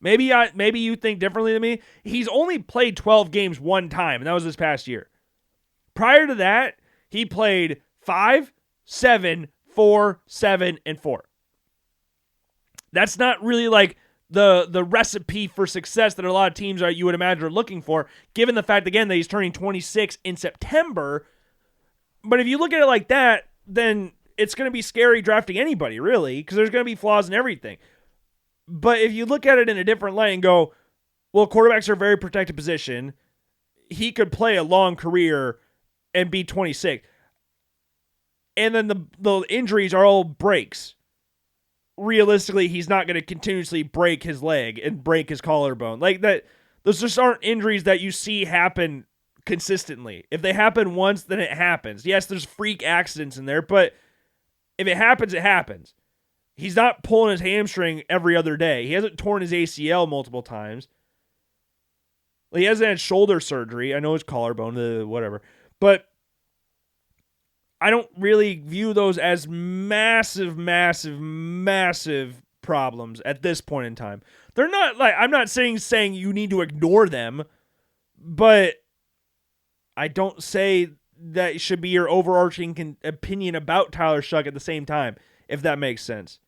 Maybe you think differently than me. He's only played 12 games one time, and that was this past year. Prior to that, he played 5, 7, 4, 7, and 4. That's not really like the recipe for success that a lot of teams you would imagine are looking for, given the fact, again, that he's turning 26 in September. But if you look at it like that, then it's going to be scary drafting anybody, really, because there's going to be flaws in everything. But if you look at it in a different light and go, well, quarterbacks are a very protected position. He could play a long career and be 26. And then the injuries are all breaks. Realistically, he's not going to continuously break his leg and break his collarbone. Like that, those just aren't injuries that you see happen consistently. If they happen once, then it happens. Yes, there's freak accidents in there, but if it happens, it happens. He's not pulling his hamstring every other day. He hasn't torn his ACL multiple times. He hasn't had shoulder surgery. I know it's collarbone, whatever. But I don't really view those as massive, massive, massive problems at this point in time. They're not like, I'm not saying you need to ignore them, but I don't say that should be your overarching opinion about Tyler Shough at the same time, if that makes sense.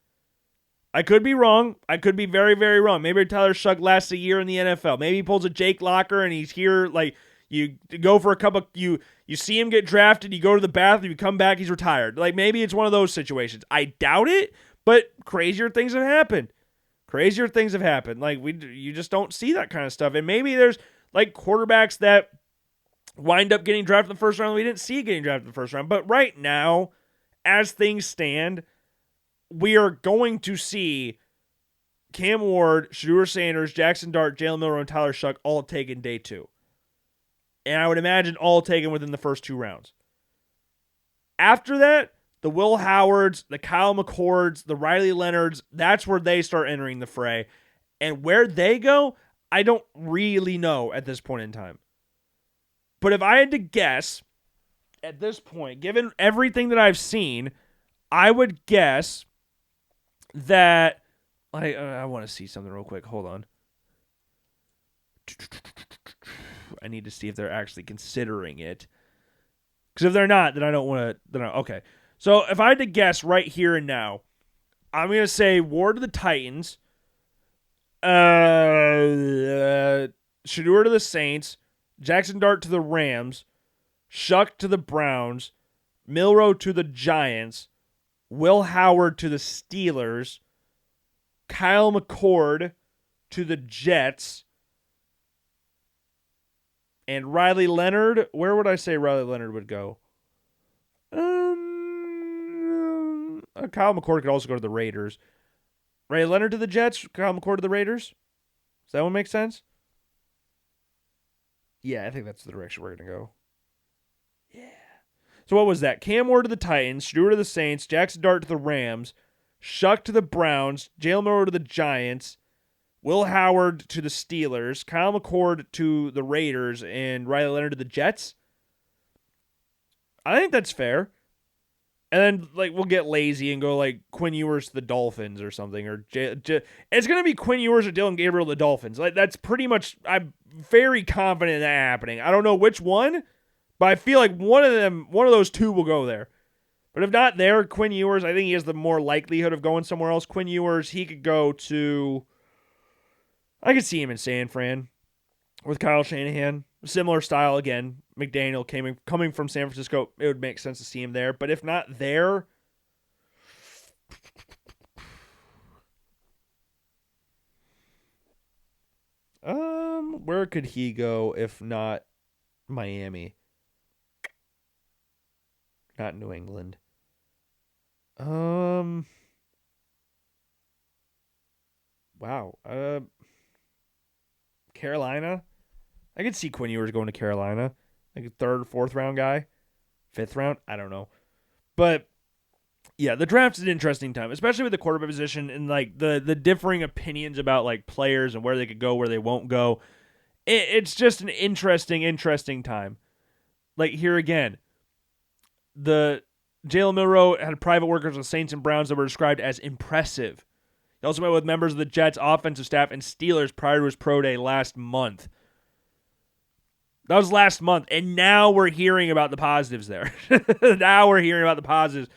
I could be wrong. I could be very, very wrong. Maybe Tyler Shough lasts a year in the NFL. Maybe he pulls a Jake Locker and he's here, like, you go for a couple, you see him get drafted, you go to the bathroom, you come back, he's retired. Like, maybe it's one of those situations. I doubt it, but crazier things have happened. Crazier things have happened. Like, you just don't see that kind of stuff. And maybe there's, like, quarterbacks that wind up getting drafted in the first round we didn't see getting drafted in the first round. But right now, as things stand, we are going to see Cam Ward, Shedeur Sanders, Jackson Dart, Jalen Milroe, and Tyler Shough all taken day 2. And I would imagine all taken within the first 2 rounds. After that, the Will Howards, the Kyle McCords, the Riley Leonards, that's where they start entering the fray. And where they go, I don't really know at this point in time. But if I had to guess, at this point, given everything that I've seen, I would guess that I want to see something real quick. Hold on. I need to see if they're actually considering it. Because if they're not, then I don't want to. Okay. So if I had to guess right here and now, I'm going to say Ward to the Titans, Shedeur to the Saints, Jackson Dart to the Rams, Shough to the Browns, Milroe to the Giants, Will Howard to the Steelers, Kyle McCord to the Jets, and Riley Leonard. Where would I say Riley Leonard would go? Kyle McCord could also go to the Raiders. Riley Leonard to the Jets, Kyle McCord to the Raiders. Does that one make sense? Yeah, I think that's the direction we're going to go. Yeah. So what was that? Cam Ward to the Titans, Shedeur to the Saints, Jackson Dart to the Rams, Shough to the Browns, Jalen Milroe to the Giants, Will Howard to the Steelers, Kyle McCord to the Raiders, and Riley Leonard to the Jets. I think that's fair. And then, like, we'll get lazy and go, like, Quinn Ewers to the Dolphins or something. Or it's going to be Quinn Ewers or Dylan Gabriel to the Dolphins. Like, that's pretty much, I'm very confident in that happening. I don't know which one, but I feel like one of those two will go there. But if not there, Quinn Ewers, I think he has the more likelihood of going somewhere else. Quinn Ewers, he could go to, I could see him in San Fran. with Kyle Shanahan. Similar style again. McDaniel coming from San Francisco, it would make sense to see him there. But if not there, where could he go if not Miami? Not New England. Wow. Carolina. I could see Quinn Ewers going to Carolina. Like a third, fourth round guy. Fifth round? I don't know. But yeah, the draft is an interesting time, especially with the quarterback position and like the differing opinions about like players and where they could go, where they won't go. It's just an interesting time. Like here again, the Jalen Milroe had private workers with Saints and Browns that were described as impressive. He also met with members of the Jets offensive staff and Steelers prior to his pro day last month. That was last month, and now we're hearing about the positives there. Now we're hearing about the positives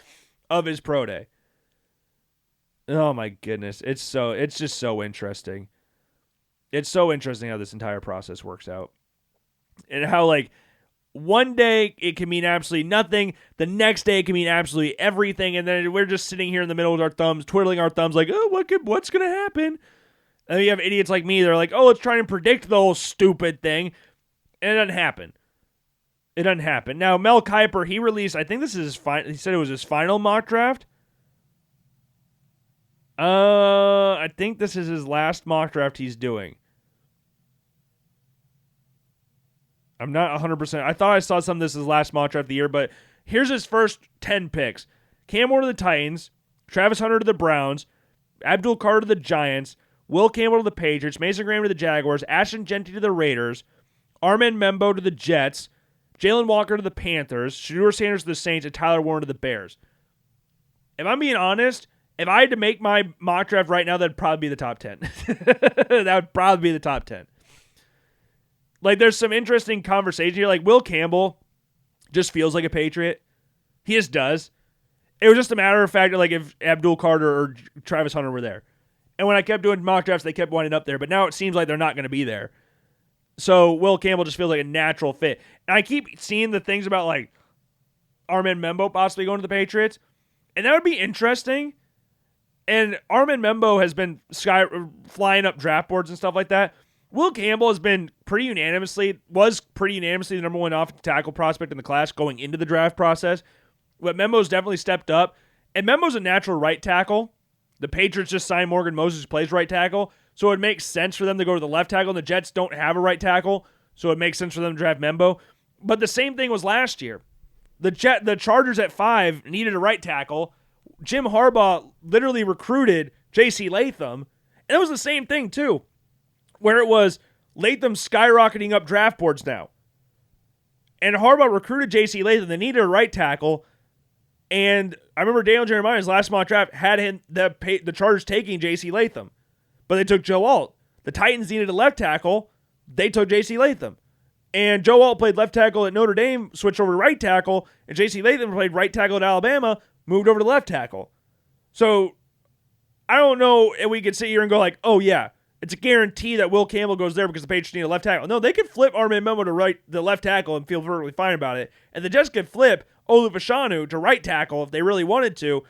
of his pro day. Oh my goodness, it's just so interesting. It's so interesting how this entire process works out, and how like one day it can mean absolutely nothing, the next day it can mean absolutely everything, and then we're just sitting here in the middle with our thumbs, twiddling our thumbs, like, oh, what's gonna happen? And then you have idiots like me that are like, oh, let's try and predict the whole stupid thing. And it doesn't happen. It doesn't happen. Now, Mel Kiper, he released, I think this is his he said it was his final mock draft. I think this is his last mock draft he's doing. I'm not 100%. I thought I saw some of this as his last mock draft of the year, but here's his first 10 picks. Cam Ward to the Titans, Travis Hunter to the Browns, Abdul Carter to the Giants, Will Campbell to the Patriots, Mason Graham to the Jaguars, Ashton Genty to the Raiders, Armand Membo to the Jets, Jalen Walker to the Panthers, Shedeur Sanders to the Saints, and Tyler Warren to the Bears. If I'm being honest, if I had to make my mock draft right now, that'd probably be the top 10. That would probably be the top 10. Like, there's some interesting conversation here. Like, Will Campbell just feels like a Patriot. He just does. It was just a matter of fact, like, if Abdul Carter or Travis Hunter were there. And when I kept doing mock drafts, they kept winding up there. But now it seems like they're not going to be there. So Will Campbell just feels like a natural fit. And I keep seeing the things about like Armand Membo possibly going to the Patriots. And that would be interesting. And Armand Membo has been flying up draft boards and stuff like that. Will Campbell was pretty unanimously the number one offensive tackle prospect in the class going into the draft process. But Membo's definitely stepped up. And Membo's a natural right tackle. The Patriots just signed Morgan Moses, who plays right tackle. So it makes sense for them to go to the left tackle. And the Jets don't have a right tackle, so it makes sense for them to draft Membo. But the same thing was last year. The Chargers at 5 needed a right tackle. Jim Harbaugh literally recruited J.C. Latham. And it was the same thing, too, where it was Latham skyrocketing up draft boards now. And Harbaugh recruited J.C. Latham. They needed a right tackle. And I remember Daniel Jeremiah's last mock draft had the Chargers taking J.C. Latham. But they took Joe Alt. The Titans needed a left tackle. They took J.C. Latham. And Joe Alt played left tackle at Notre Dame, switched over to right tackle, and J.C. Latham played right tackle at Alabama, moved over to left tackle. So I don't know if we could sit here and go like, oh yeah, it's a guarantee that Will Campbell goes there because the Patriots need a left tackle. No, they could flip Armand Membo to the left tackle and feel perfectly fine about it. And the Jets could flip Olu Fashanu to right tackle if they really wanted to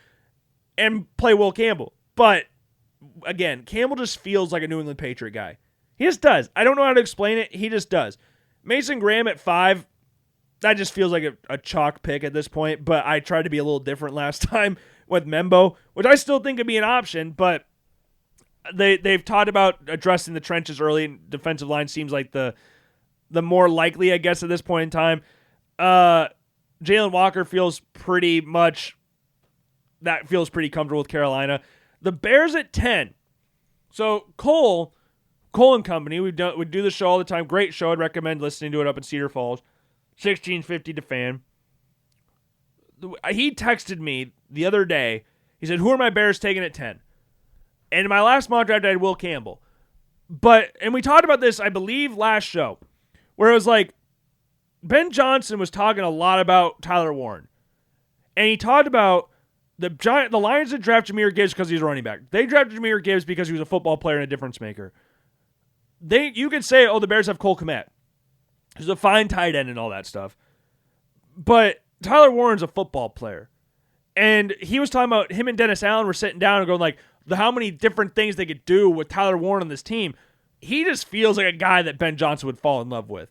and play Will Campbell. But again, Campbell just feels like a New England Patriot guy. He just does. I don't know how to explain it. He just does. Mason Graham at 5, that just feels like a chalk pick at this point, but I tried to be a little different last time with Membo, which I still think could be an option, but they've talked about addressing the trenches early, and defensive line seems like the more likely, I guess, at this point in time. Jalen Walker feels pretty comfortable with Carolina. The Bears at 10. So Cole and Company, we do the show all the time. Great show. I'd recommend listening to it up in Cedar Falls. 1650 to fan. He texted me the other day. He said, who are my Bears taking at 10? And in my last mock draft, I had Will Campbell. And we talked about this, I believe, last show, where it was like, Ben Johnson was talking a lot about Tyler Warren. And he talked about the Lions didn't draft Jahmyr Gibbs because he's a running back. They drafted Jahmyr Gibbs because he was a football player and a difference maker. you could say, oh, the Bears have Cole Kmet, who's a fine tight end and all that stuff. But Tyler Warren's a football player. And he was talking about him and Dennis Allen were sitting down and going like, how many different things they could do with Tyler Warren on this team. He just feels like a guy that Ben Johnson would fall in love with.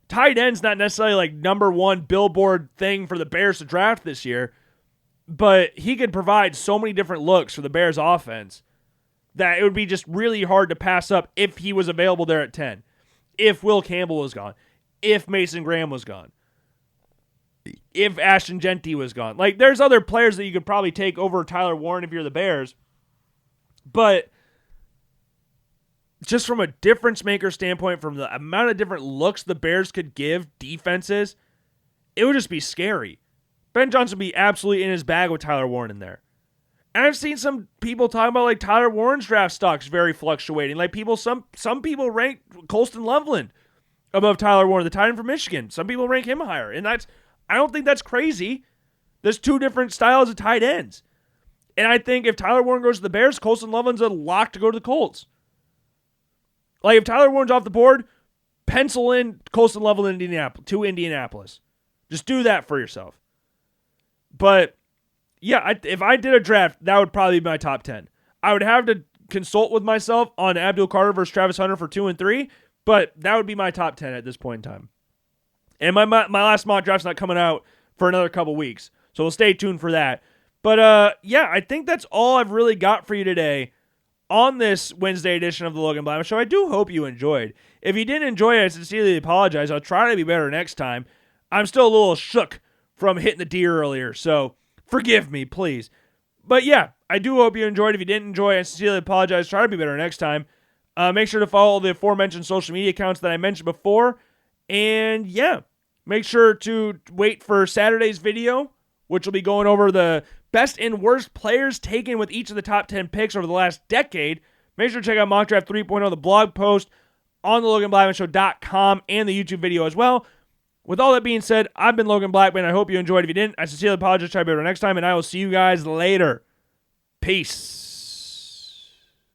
Tight end's not necessarily like number one billboard thing for the Bears to draft this year, but he could provide so many different looks for the Bears offense that it would be just really hard to pass up if he was available there at 10, if Will Campbell was gone, if Mason Graham was gone, if Ashton Genty was gone. Like, there's other players that you could probably take over Tyler Warren if you're the Bears, but just from a difference maker standpoint, from the amount of different looks the Bears could give defenses, it would just be scary. Ben Johnson would be absolutely in his bag with Tyler Warren in there. And I've seen some people talking about like Tyler Warren's draft stock's very fluctuating. Like some people rank Colston Loveland above Tyler Warren, the tight end from Michigan. Some people rank him higher. And I don't think that's crazy. There's two different styles of tight ends. And I think if Tyler Warren goes to the Bears, Colston Loveland's a lock to go to the Colts. Like, if Tyler Warren's off the board, pencil in Colston Loveland to Indianapolis. Just do that for yourself. But, yeah, if I did a draft, that would probably be my top 10. I would have to consult with myself on Abdul Carter versus Travis Hunter for 2 and 3, but that would be my top 10 at this point in time. And my last mock draft's not coming out for another couple weeks, so we'll stay tuned for that. But, yeah, I think that's all I've really got for you today on this Wednesday edition of the Logan Blackman Show. I do hope you enjoyed. If you didn't enjoy it, I sincerely apologize. I'll try to be better next time. I'm still a little shook from hitting the deer earlier, so forgive me, please. But yeah, I do hope you enjoyed. If you didn't enjoy, I sincerely apologize. Try to be better next time. Make sure to follow the aforementioned social media accounts that I mentioned before. And yeah, make sure to wait for Saturday's video, which will be going over the best and worst players taken with each of the top 10 picks over the last decade. Make sure to check out Mock Draft 3.0, the blog post on the LoganBlackmanShow.com and the YouTube video as well. With all that being said, I've been Logan Blackman. I hope you enjoyed. If you didn't, I sincerely apologize. Try to be better next time, and I will see you guys later. Peace.